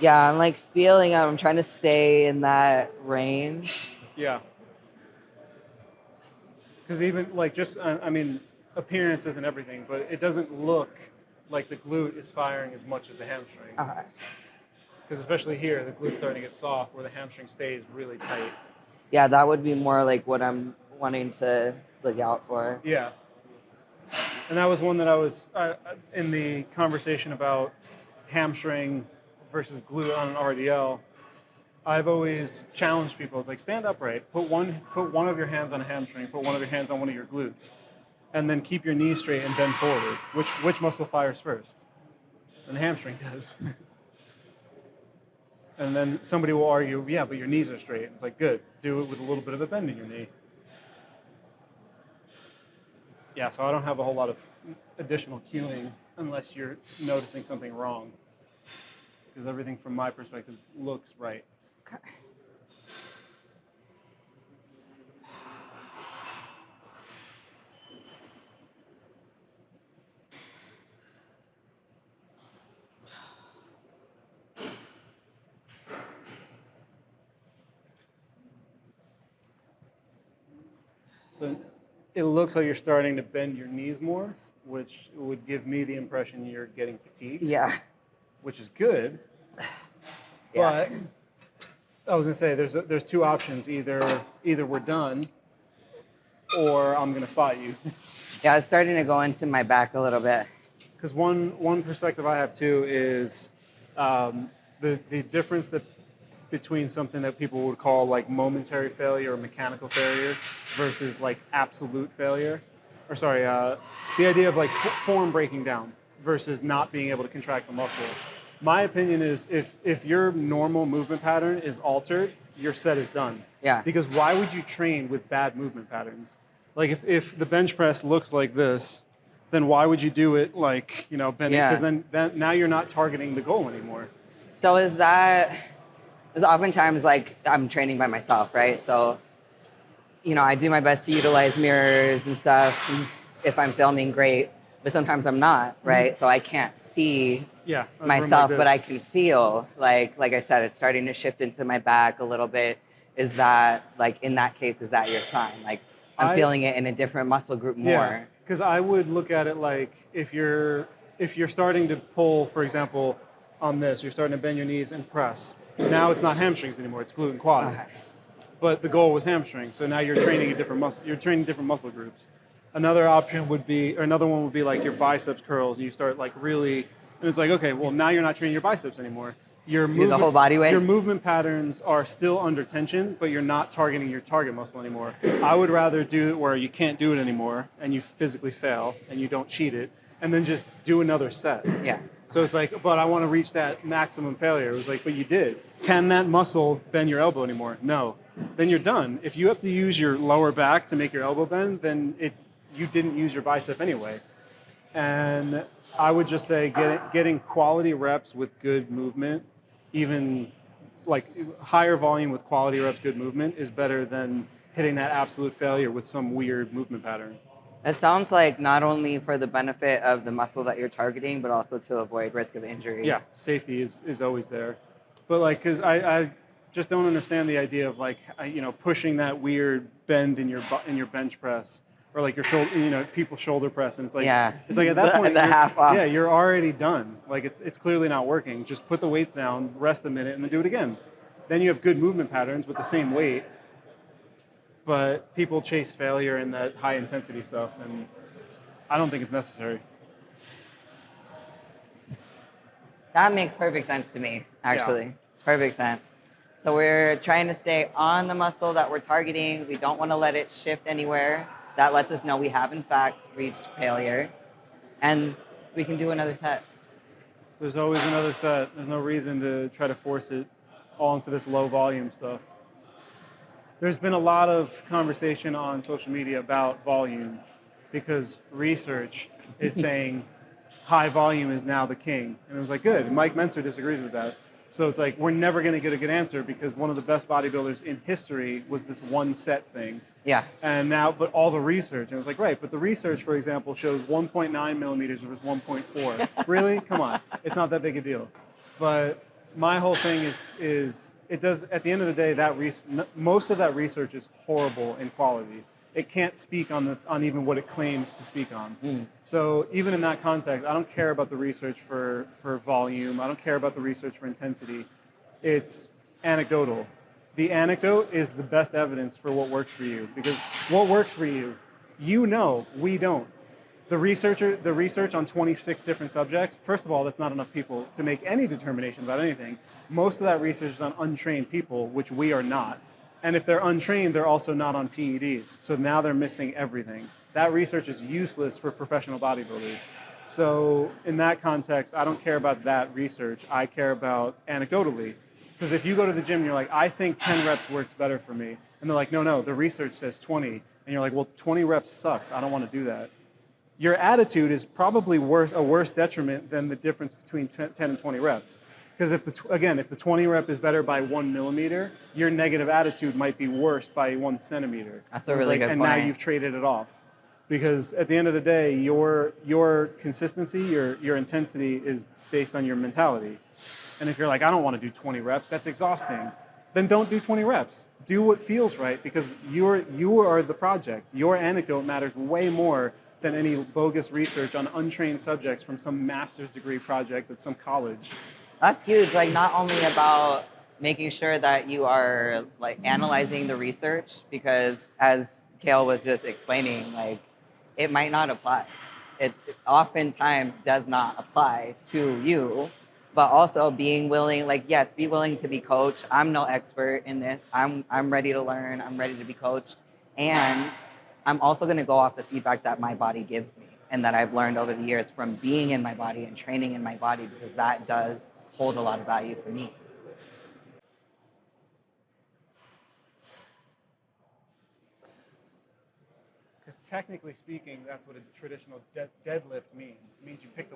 Yeah, I'm like feeling I'm trying to stay in that range. Yeah. Because even like I mean, appearance isn't everything, but it doesn't look like the glute is firing as much as the hamstring. Because especially here, the glute's starting to get soft where the hamstring stays really tight. Yeah, that would be more like what I'm wanting to look out for. Yeah. And that was one that I was, in the conversation about hamstring versus glute on an RDL, I've always challenged people. It's like, stand upright, put one of your hands on a hamstring, put one of your hands on one of your glutes, and then keep your knees straight and bend forward. Which muscle fires first? And the hamstring does. And then somebody will argue, yeah, but your knees are straight. It's like, good, do it with a little bit of a bend in your knee. Yeah, so I don't have a whole lot of additional cueing unless you're noticing something wrong. Because everything from my perspective looks right. Okay. So it looks like you're starting to bend your knees more, which would give me the impression you're getting fatigued. Yeah. Which is good. Yeah. But I was gonna say there's two options. Either we're done, or I'm gonna spot you. Yeah, it's starting to go into my back a little bit. Because one perspective I have too is the difference between something that people would call like momentary failure or mechanical failure versus like absolute failure, or sorry, the idea of like form breaking down versus not being able to contract the muscle. My opinion is if your normal movement pattern is altered, your set is done. Yeah. Because why would you train with bad movement patterns? Like if the bench press looks like this, then why would you do it like, bending? Because then now you're not targeting the goal anymore. So is oftentimes like I'm training by myself, right? So, I do my best to utilize mirrors and stuff. If I'm filming, great, but sometimes I'm not, right? So I can't see myself, but I can feel like I said, it's starting to shift into my back a little bit. Is that like in that case, is that your sign? Like I'm feeling it in a different muscle group more. Yeah, because I would look at it like if you're starting to pull, for example, on this, you're starting to bend your knees and press. Now it's not hamstrings anymore; it's glute and quad. Okay. But the goal was hamstring, so now you're training a different muscle. You're training different muscle groups. Another one would be like your biceps curls, and you start like really, and it's like, okay, well now you're not training your biceps anymore. The whole body weight. Your movement patterns are still under tension, but you're not targeting your target muscle anymore. I would rather do it where you can't do it anymore, and you physically fail, and you don't cheat it, and then just do another set. Yeah. So it's like, but I want to reach that maximum failure. It was like, but you did. Can that muscle bend your elbow anymore? No. Then you're done. If you have to use your lower back to make your elbow bend, then you didn't use your bicep anyway. And I would just say getting quality reps with good movement, even like higher volume with quality reps, good movement, is better than hitting that absolute failure with some weird movement pattern. It sounds like not only for the benefit of the muscle that you're targeting, but also to avoid risk of injury. Yeah, safety is always there. But like, because I just don't understand the idea of like, pushing that weird bend in your bench press, or like your shoulder, people's shoulder press, and it's like, it's like at that point, half off. Yeah, you're already done. Like it's clearly not working. Just put the weights down, rest a minute, and then do it again. Then you have good movement patterns with the same weight. But people chase failure in that high intensity stuff, and I don't think it's necessary. That makes perfect sense to me, actually. Yeah. Perfect sense. So we're trying to stay on the muscle that we're targeting. We don't want to let it shift anywhere. That lets us know we have, in fact, reached failure. And we can do another set. There's always another set. There's no reason to try to force it all into this low volume stuff. There's been a lot of conversation on social media about volume because research is saying high volume is now the king. And it was like, good. Mike Menser disagrees with that. So it's like, we're never going to get a good answer because one of the best bodybuilders in history was this one set thing. Yeah. And now, but all the research, and it was like, right, but the research, for example, shows 1.9 millimeters versus 1.4. Really? Come on. It's not that big a deal. But my whole thing is it does, at the end of the day, most of that research is horrible in quality. It can't speak on even what it claims to speak on. So even in that context, I don't care about the research for volume. I don't care about the research for intensity. It's anecdotal. The anecdote is the best evidence for what works for you, because what works for you, we don't. The research on 26 different subjects, first of all, that's not enough people to make any determination about anything. Most of that research is on untrained people, which we are not. And if they're untrained, they're also not on PEDs. So now they're missing everything. That research is useless for professional bodybuilders. So in that context, I don't care about that research. I care about anecdotally. Because if you go to the gym and you're like, I think 10 reps works better for me. And they're like, no, the research says 20. And you're like, well, 20 reps sucks. I don't want to do that. Your attitude is probably a worse detriment than the difference between 10 and 20 reps. Because if the 20 rep is better by 1 millimeter, your negative attitude might be worse by 1 centimeter. That's a really good point. And now you've traded it off. Because at the end of the day, your consistency, your intensity is based on your mentality. And if you're like, I don't want to do 20 reps, that's exhausting, then don't do 20 reps. Do what feels right, because you are the project. Your anecdote matters way more than any bogus research on untrained subjects from some master's degree project at some college. That's huge. Like, not only about making sure that you are like analyzing the research, because as Kale was just explaining, like, it might not apply. It oftentimes does not apply to you, but also being willing, like, yes, be willing to be coached. I'm no expert in this. I'm ready to learn. I'm ready to be coached. And I'm also going to go off the feedback that my body gives me and that I've learned over the years from being in my body and training in my body, because that does hold a lot of value for me. Because technically speaking, that's what a traditional deadlift means. It means you pick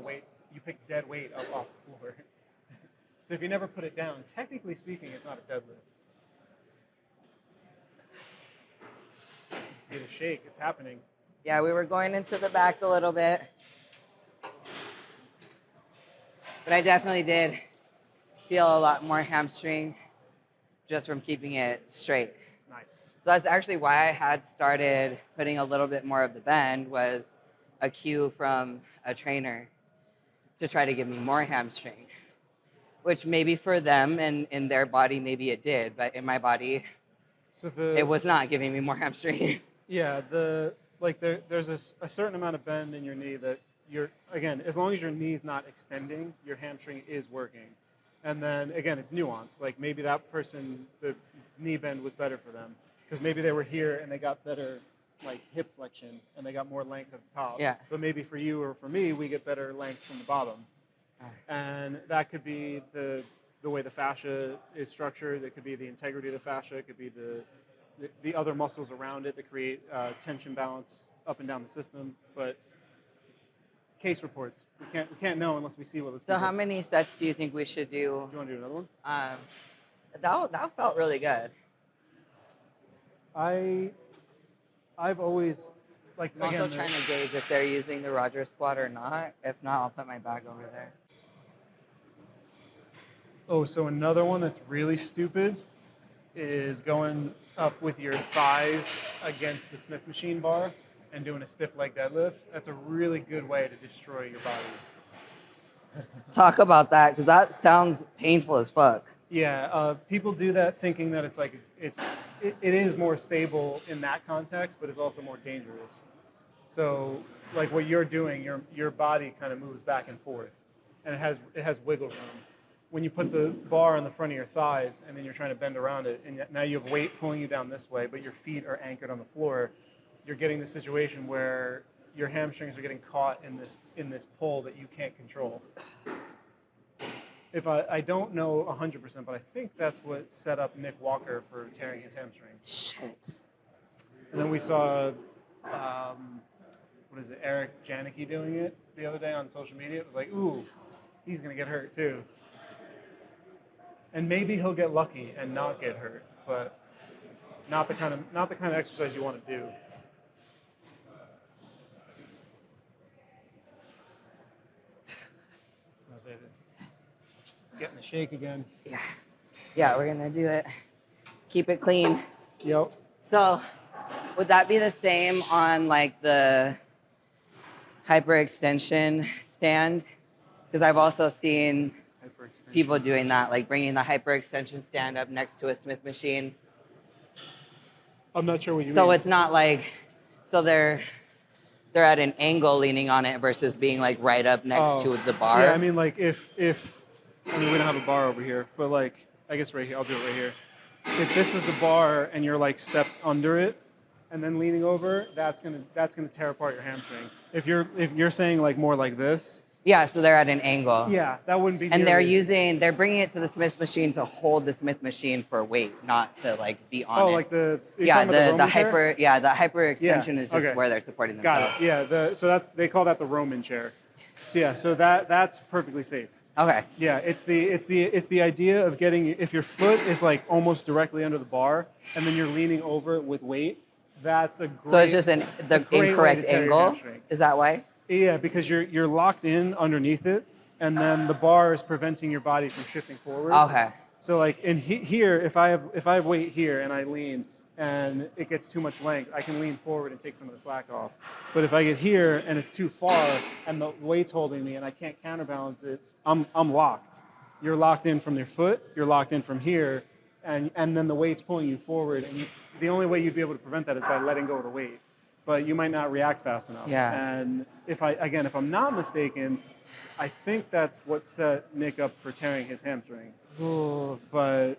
dead weight up off the floor. So if you never put it down, technically speaking, it's not a deadlift. You see the shake, it's happening. Yeah, we were going into the back a little bit, but I definitely did feel a lot more hamstring just from keeping it straight. Nice. So that's actually why I had started putting a little bit more of the bend, was a cue from a trainer to try to give me more hamstring, which maybe for them and in their body, maybe it did, but in my body, it was not giving me more hamstring. Yeah, there's a certain amount of bend in your knee that again, as long as your knee's not extending, your hamstring is working. And then, again, it's nuanced. Like, maybe that person, the knee bend was better for them because maybe they were here and they got better, like, hip flexion and they got more length at the top. Yeah. But maybe for you or for me, we get better length from the bottom. And that could be the way the fascia is structured. It could be the integrity of the fascia. It could be the other muscles around it that create tension balance up and down the system. But case reports, we can't know unless we see what this. So how many sets do you think we should do? Do you want to do another one? That felt really good. I've always, like, I'm also again, trying to gauge if they're using the Roger squat or not. If not, I'll put my bag over there. Oh, so another one that's really stupid is going up with your thighs against the Smith machine bar and doing a stiff leg deadlift. That's a really good way to destroy your body. Talk about that, because that sounds painful as fuck. Yeah, people do that thinking that it's like it is more stable in that context, but it's also more dangerous. So, like, what you're doing, your body kind of moves back and forth. and it has wiggle room. When you put the bar on the front of your thighs and then you're trying to bend around it, and now you have weight pulling you down this way, but your feet are anchored on the floor, you're getting the situation where your hamstrings are getting caught in this pull that you can't control. If I don't know 100%, but I think that's what set up Nick Walker for tearing his hamstring. Shit. And then we saw, Eric Janicki doing it the other day on social media. It was like, ooh, he's gonna get hurt too. And maybe he'll get lucky and not get hurt, but not the kind of exercise you want to do. Getting the shake again. Yeah. Yeah, we're gonna do it. Keep it clean. Yep. So, would that be the same on like the hyperextension stand? Because I've also seen people doing that, like bringing the hyperextension stand up next to a Smith machine. I'm not sure what you mean. So it's not like, so they're at an angle leaning on it versus being like right up next to the bar. Yeah, I mean like if I mean we don't have a bar over here, but like I guess right here, I'll do it right here. If this is the bar and you're like stepped under it and then leaning over, that's gonna tear apart your hamstring. If you're saying like more like this. Yeah, so they're at an angle. Yeah, that wouldn't be. And they're bringing it to the Smith machine to hold the Smith machine for weight, not to like be on it. Oh, like the hyper extension is just where they're supporting themselves. Got it. Yeah, so they call that the Roman chair. So yeah, so that's perfectly safe. Okay. Yeah, it's the idea of getting, if your foot is like almost directly under the bar and then you're leaning over it with weight, that's a great. So it's just the incorrect angle. Is that why? Yeah, because you're locked in underneath it, and then the bar is preventing your body from shifting forward. Okay. So like in here, if I have weight here and I lean and it gets too much length, I can lean forward and take some of the slack off. But if I get here and it's too far and the weight's holding me and I can't counterbalance it, I'm locked. You're locked in from your foot. You're locked in from here, and then the weight's pulling you forward. And the only way you'd be able to prevent that is by letting go of the weight. But you might not react fast enough. Yeah. And if I'm not mistaken, I think that's what set Nick up for tearing his hamstring. Ooh. But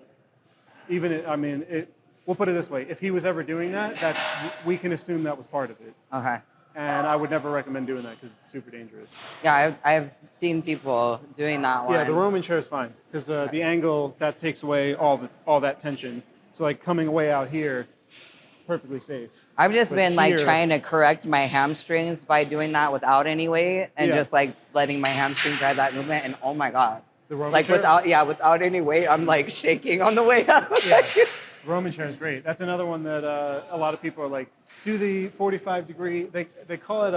we'll put it this way: if he was ever doing that, we can assume that was part of it. Okay. And I would never recommend doing that because it's super dangerous. Yeah, I've seen people doing that one. Yeah, the Roman chair is fine because the angle that takes away all that tension. So like coming away out here, perfectly safe. I've just been like trying to correct my hamstrings by doing that without any weight and just like letting my hamstring drive that movement, and oh my god, the Roman like chair? without any weight, I'm like shaking on the way up. Yeah. Roman chair is great. That's another one that a lot of people are like, do the 45-degree. They call it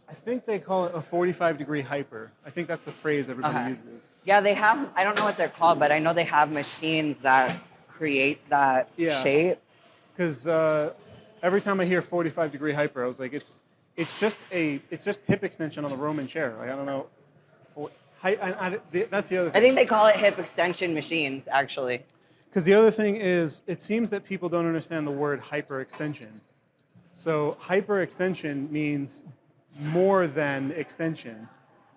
I think they call it a 45-degree hyper. I think that's the phrase everybody uses. Yeah, they have. I don't know what they're called, but I know they have machines that create that shape. Because every time I hear 45-degree hyper, I was like, it's just hip extension on the Roman chair. Like I don't know. That's the other thing. I think they call it hip extension machines, actually. Because the other thing is, it seems that people don't understand the word hyperextension. So hyperextension means more than extension.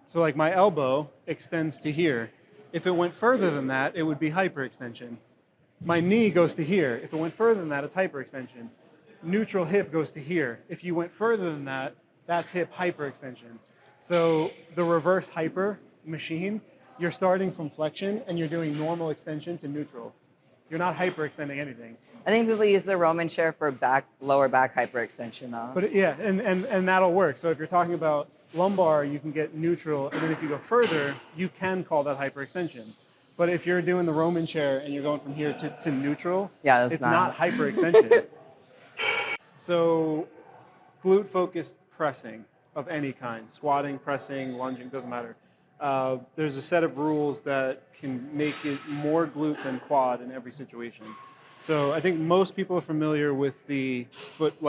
So like my elbow extends to here. If it went further than that, it would be hyperextension. My knee goes to here. If it went further than that, it's hyperextension. Neutral hip goes to here. If you went further than that, that's hip hyperextension. So the reverse hyper machine, you're starting from flexion and you're doing normal extension to neutral. You're not hyperextending anything. I think people use the Roman chair for lower back hyperextension though. But and that'll work. So if you're talking about lumbar, you can get neutral, and then if you go further, you can call that hyperextension. But if you're doing the Roman chair and you're going from here to neutral, it's not hyperextension. So glute-focused pressing of any kind, squatting, pressing, lunging, doesn't matter. There's a set of rules that can make it more glute than quad in every situation. So I think most people are familiar with the foot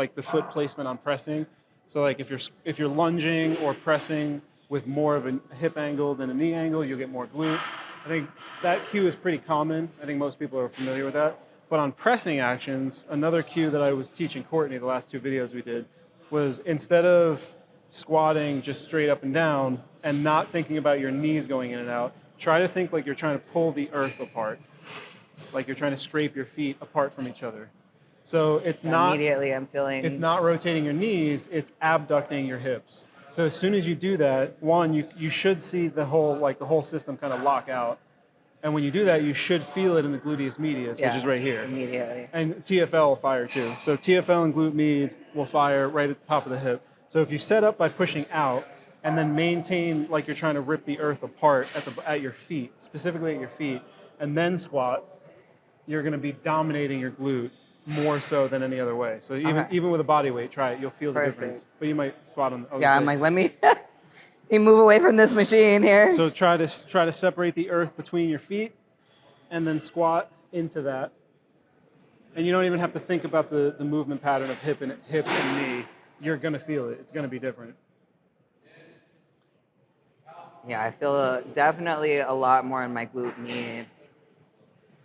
placement on pressing. So like if you're lunging or pressing with more of a hip angle than a knee angle, you'll get more glute. I think that cue is pretty common. I think most people are familiar with that. But on pressing actions, another cue that I was teaching Courtney the last two videos we did was instead of squatting just straight up and down and not thinking about your knees going in and out. Try to think like you're trying to pull the earth apart, like you're trying to scrape your feet apart from each other. So it's not immediately I'm feeling it's not rotating your knees, it's abducting your hips. So as soon as you do that, one, you should see the whole system kind of lock out. And when you do that, you should feel it in the gluteus medius, which is right here. Immediately. And TFL will fire too. So TFL and glute med will fire right at the top of the hip. So if you set up by pushing out and then maintain like you're trying to rip the earth apart at your feet, specifically at your feet, and then squat, you're going to be dominating your glute more so than any other way. So even with a body weight, try it. You'll feel the difference. But you might squat on the other side. I'm like, let me move away from this machine here. So try to separate the earth between your feet and then squat into that. And you don't even have to think about the movement pattern of hip and knee. You're going to feel it. It's going to be different. Yeah, I feel definitely a lot more in my glute med,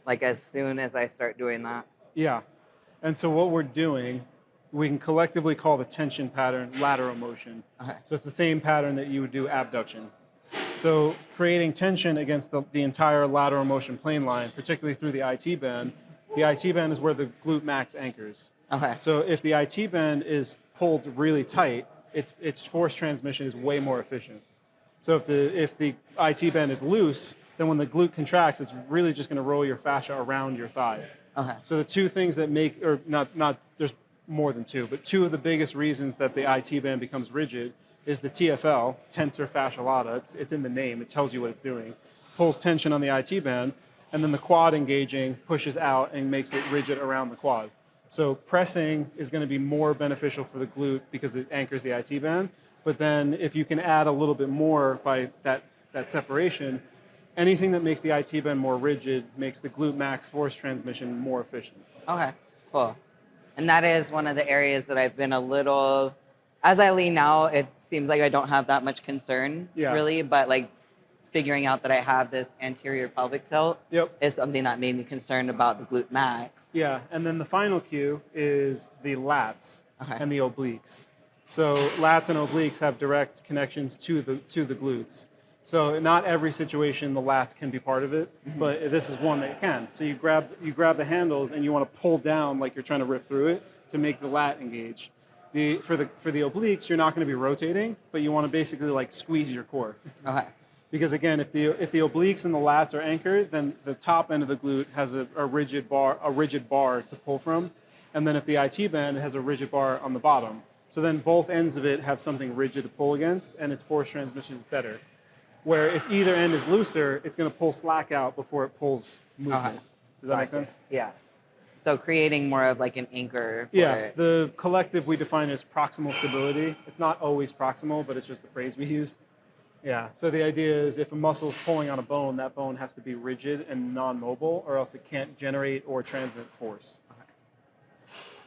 like as soon as I start doing that. Yeah. And so what we're doing, we can collectively call the tension pattern lateral motion. Okay. So it's the same pattern that you would do abduction. So creating tension against the entire lateral motion plane line, particularly through the IT band. The IT band is where the glute max anchors. Okay. So if the IT band is pulled really tight, its force transmission is way more efficient. So if the IT band is loose, then when the glute contracts, it's really just going to roll your fascia around your thigh. Okay. So the two things that make, or not, there's more than two, but two of the biggest reasons that the IT band becomes rigid is the TFL, tensor fascia lata. It's in the name. It tells you what it's doing. Pulls tension on the IT band, and then the quad engaging pushes out and makes it rigid around the quad. So pressing is going to be more beneficial for the glute because it anchors the IT band. But then if you can add a little bit more by that separation, anything that makes the IT band more rigid makes the glute max force transmission more efficient. Okay, cool. And that is one of the areas that I've been a little, as I lean out, it seems like I don't have that much concern, really, but like figuring out that I have this anterior pelvic tilt is something that made me concerned about the glute max. Yeah, and then the final cue is the lats and the obliques. So lats and obliques have direct connections to the glutes. So not every situation the lats can be part of it, but this is one that can. So you grab the handles and you want to pull down like you're trying to rip through it to make the lat engage. For the obliques, you're not going to be rotating, but you want to basically like squeeze your core. Okay. Because again, if the obliques and the lats are anchored, then the top end of the glute has a rigid bar to pull from, and then if the IT band has a rigid bar on the bottom. So then both ends of it have something rigid to pull against, and its force transmission is better. Where if either end is looser, it's going to pull slack out before it pulls movement. Does that make sense? Yeah. So creating more of like an anchor. The collective we define as proximal stability. It's not always proximal, but it's just the phrase we use. Yeah. So the idea is if a muscle is pulling on a bone, that bone has to be rigid and non-mobile, or else it can't generate or transmit force.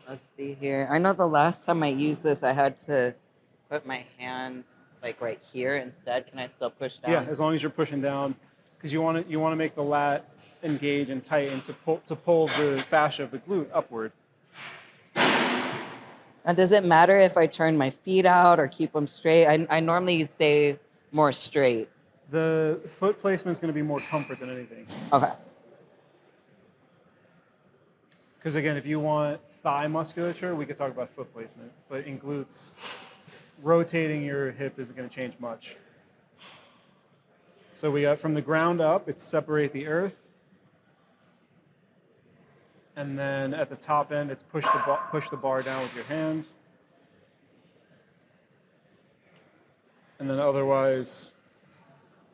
Let's see here. I know the last time I used this, I had to put my hands like right here instead. Can I still push down? Yeah, as long as you're pushing down, because you want to make the lat engage and tighten to pull the fascia of the glute upward. And does it matter if I turn my feet out or keep them straight? I normally stay more straight. The foot placement is going to be more comfort than anything. Okay. Because again, if you want thigh musculature, we could talk about foot placement. But in glutes, rotating your hip isn't going to change much. So we got from the ground up, it's separate the earth. And then at the top end, it's push the bar down with your hand. And then otherwise,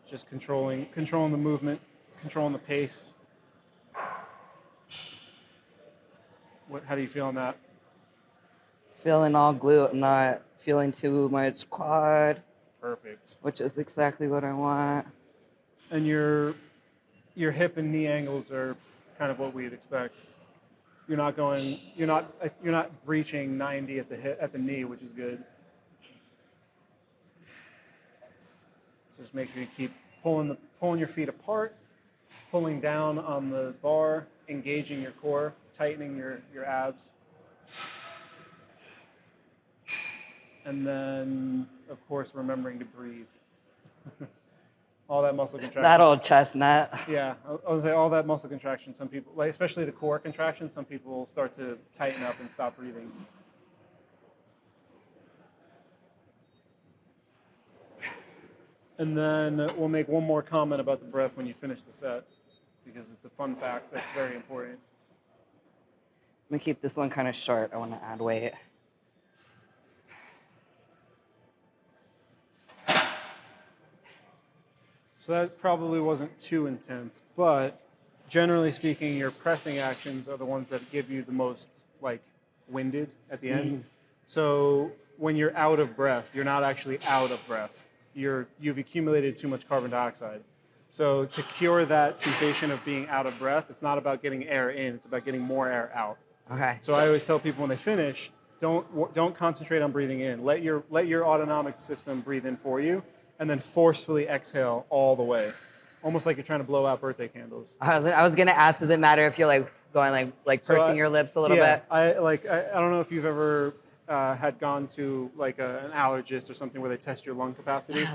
just controlling the movement, controlling the pace. How do you feel on that? Feeling all glute. I'm not feeling too much quad. Perfect. Which is exactly what I want. And your hip and knee angles are kind of what we'd expect. You're not breaching 90 at the knee, which is good. So just make sure you keep pulling your feet apart, pulling down on the bar, engaging your core, tightening your abs. And then of course, remembering to breathe. All that muscle contraction. That old chestnut. Yeah, I would say all that muscle contraction. Some people, like especially the core contraction, some people start to tighten up and stop breathing. And then we'll make one more comment about the breath when you finish the set, because it's a fun fact that's very important. Let me keep this one kind of short. I want to add weight. So that probably wasn't too intense, but generally speaking, your pressing actions are the ones that give you the most like winded at the end. So when you're out of breath, you're not actually out of breath. You've accumulated too much carbon dioxide. So to cure that sensation of being out of breath, it's not about getting air in, it's about getting more air out. Okay. So I always tell people when they finish, don't concentrate on breathing in. Let your autonomic system breathe in for you, and then forcefully exhale all the way, almost like you're trying to blow out birthday candles. I was gonna ask, does it matter if you're like going like pursing your lips a little bit? I don't know if you've ever had gone to like an allergist or something where they test your lung capacity.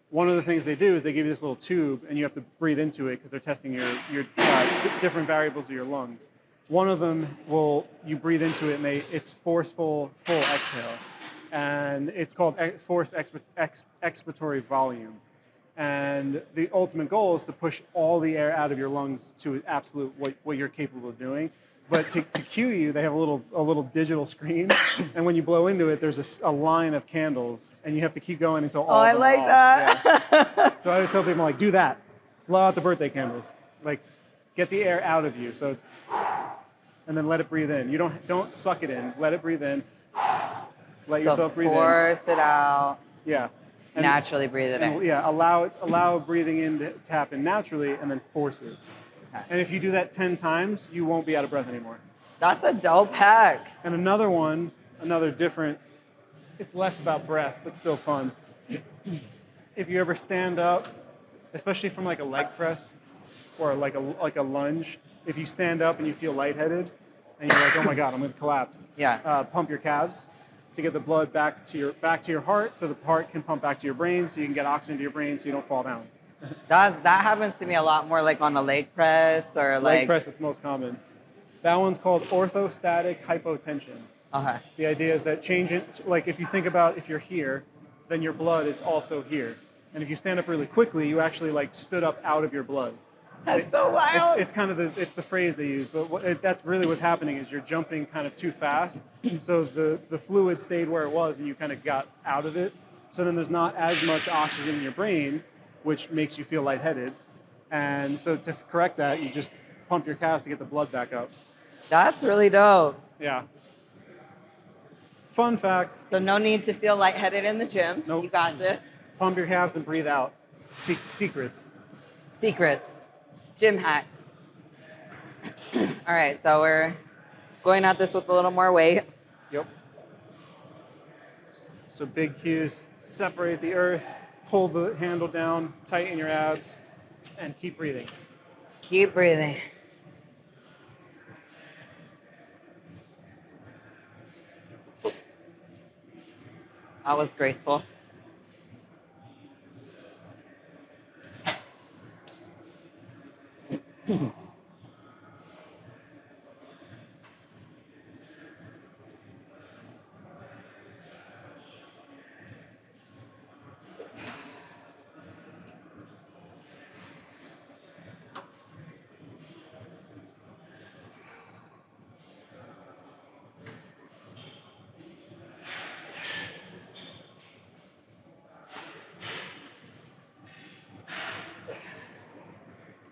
One of the things they do is they give you this little tube, and you have to breathe into it because they're testing your different variables of your lungs. One of them you breathe into it, and it's forceful, full exhale. And it's called forced expiratory volume. And the ultimate goal is to push all the air out of your lungs to absolute what you're capable of doing. But to cue you, they have a little digital screen, and when you blow into it, there's a line of candles, and you have to keep going until all of them I like off. that. Yeah. So I always tell people, like, do that. Blow out the birthday candles. Like, get the air out of you. So it's, and then let it breathe in. You don't suck it in. Let it breathe in. Let yourself breathe in. Force it out. Yeah. And, naturally breathe it in. Yeah, allow breathing in to happen naturally, and then force it. Okay. And if you do that 10 times, you won't be out of breath anymore. That's a dope hack. And another different, it's less about breath, but still fun. If you ever stand up, especially from like a leg press or like a lunge, if you stand up and you feel lightheaded and you're like, oh my God, I'm gonna collapse. Yeah. Pump your calves to get the blood back to your heart, so the heart can pump back to your brain, so you can get oxygen to your brain, so you don't fall down. That happens to me a lot more, like on a leg press or like. Leg press, it's most common. That one's called orthostatic hypotension. Okay. The idea is that like if you think about if you're here, then your blood is also here. And if you stand up really quickly, you actually like stood up out of your blood. That's so wild. It's kind of the phrase they use, but that's really what's happening is you're jumping kind of too fast. So the fluid stayed where it was and you kind of got out of it. So then there's not as much oxygen in your brain, which makes you feel lightheaded. And so to correct that, you just pump your calves to get the blood back up. That's really dope. Yeah. Fun facts. So no need to feel lightheaded in the gym. Nope. You got this. Pump your calves and breathe out. Secrets. Secrets. Gym hacks. All right, so we're going at this with a little more weight. Yep. So big cues, separate the earth, pull the handle down, tighten your abs, and keep breathing. Keep breathing. That was graceful.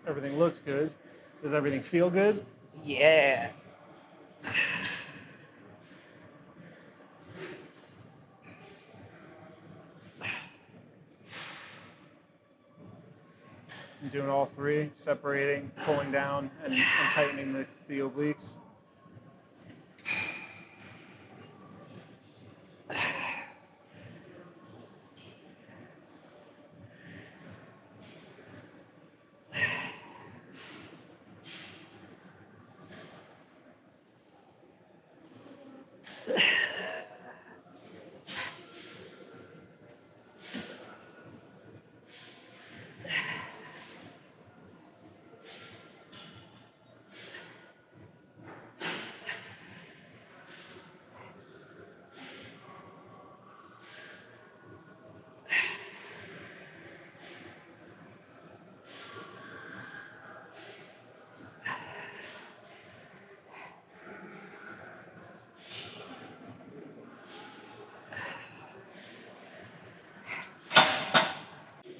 Everything looks good. Does everything feel good? Yeah. I'm doing all three, separating, pulling down, and tightening the obliques.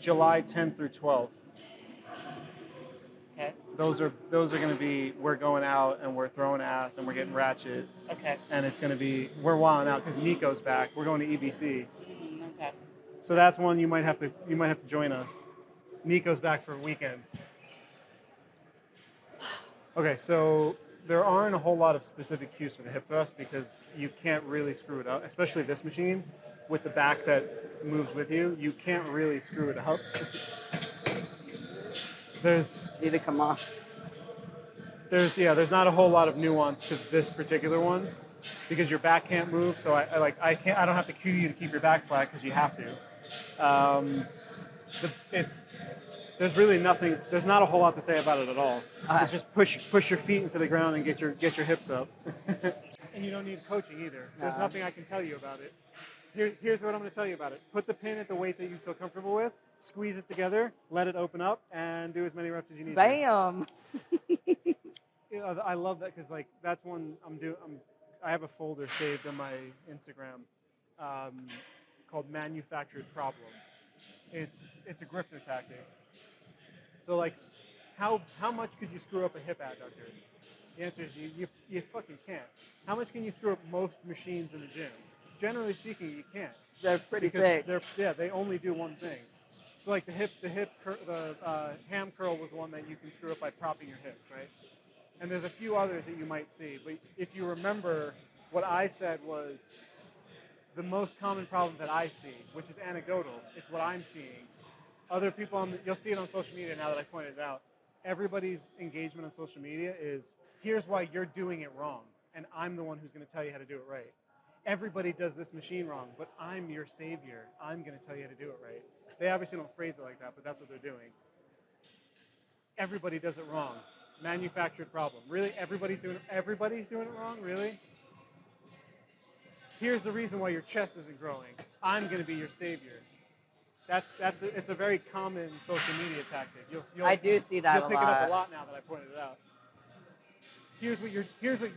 July 10th through 12th. Okay. Those are going to be, we're going out and we're throwing ass and we're getting ratchet. Okay. And it's going to be, we're wilding out because Nico's back. We're going to EBC. Okay. So that's one you might have to join us. Nico's back for a weekend. Okay, so there aren't a whole lot of specific cues for the hip thrust because you can't really screw it up, especially this machine with the back that moves with you. You can't really screw it up. Need to come off. There's not a whole lot of nuance to this particular one because your back can't move. So I don't have to cue you to keep your back flat because you have to. There's really nothing. There's not a whole lot to say about it at all. It's just push your feet into the ground and get your hips up. And you don't need coaching either. There's nothing I can tell you about it. Here's what I'm going to tell you about it. Put the pin at the weight that you feel comfortable with. Squeeze it together. Let it open up, and do as many reps as you need. Bam. I love that because like that's one I have a folder saved on my Instagram called "Manufactured Problem." It's a grifter tactic. So like, how much could you screw up a hip adductor? The answer is you fucking can't. How much can you screw up most machines in the gym? Generally speaking, you can't. They're pretty because thick. they only do one thing. So like the ham curl was one that you can screw up by propping your hips, right? And there's a few others that you might see. But if you remember, what I said was the most common problem that I see, which is anecdotal. It's what I'm seeing. Other people, you'll see it on social media now that I pointed it out. Everybody's engagement on social media is, here's why you're doing it wrong, and I'm the one who's going to tell you how to do it right. Everybody does this machine wrong, but I'm your savior. I'm going to tell you how to do it right. They obviously don't phrase it like that, but that's what they're doing. Everybody does it wrong. Manufactured problem. Really? Everybody's doing it wrong? Really? Here's the reason why your chest isn't growing. I'm going to be your savior. It's a very common social media tactic. I do see that a lot. You'll pick it up a lot now that I pointed it out. Here's what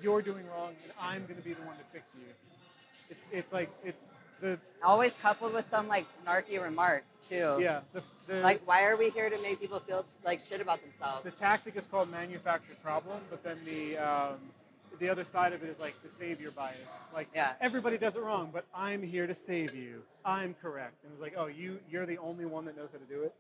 you're doing wrong, and I'm going to be the one to fix you. Always coupled with some like snarky remarks too. Yeah. Like, why are we here to make people feel like shit about themselves? The tactic is called manufactured problem, but then the other side of it is like the savior bias. Like, everybody does it wrong, but I'm here to save you. I'm correct. And it's like, oh, you're the only one that knows how to do it.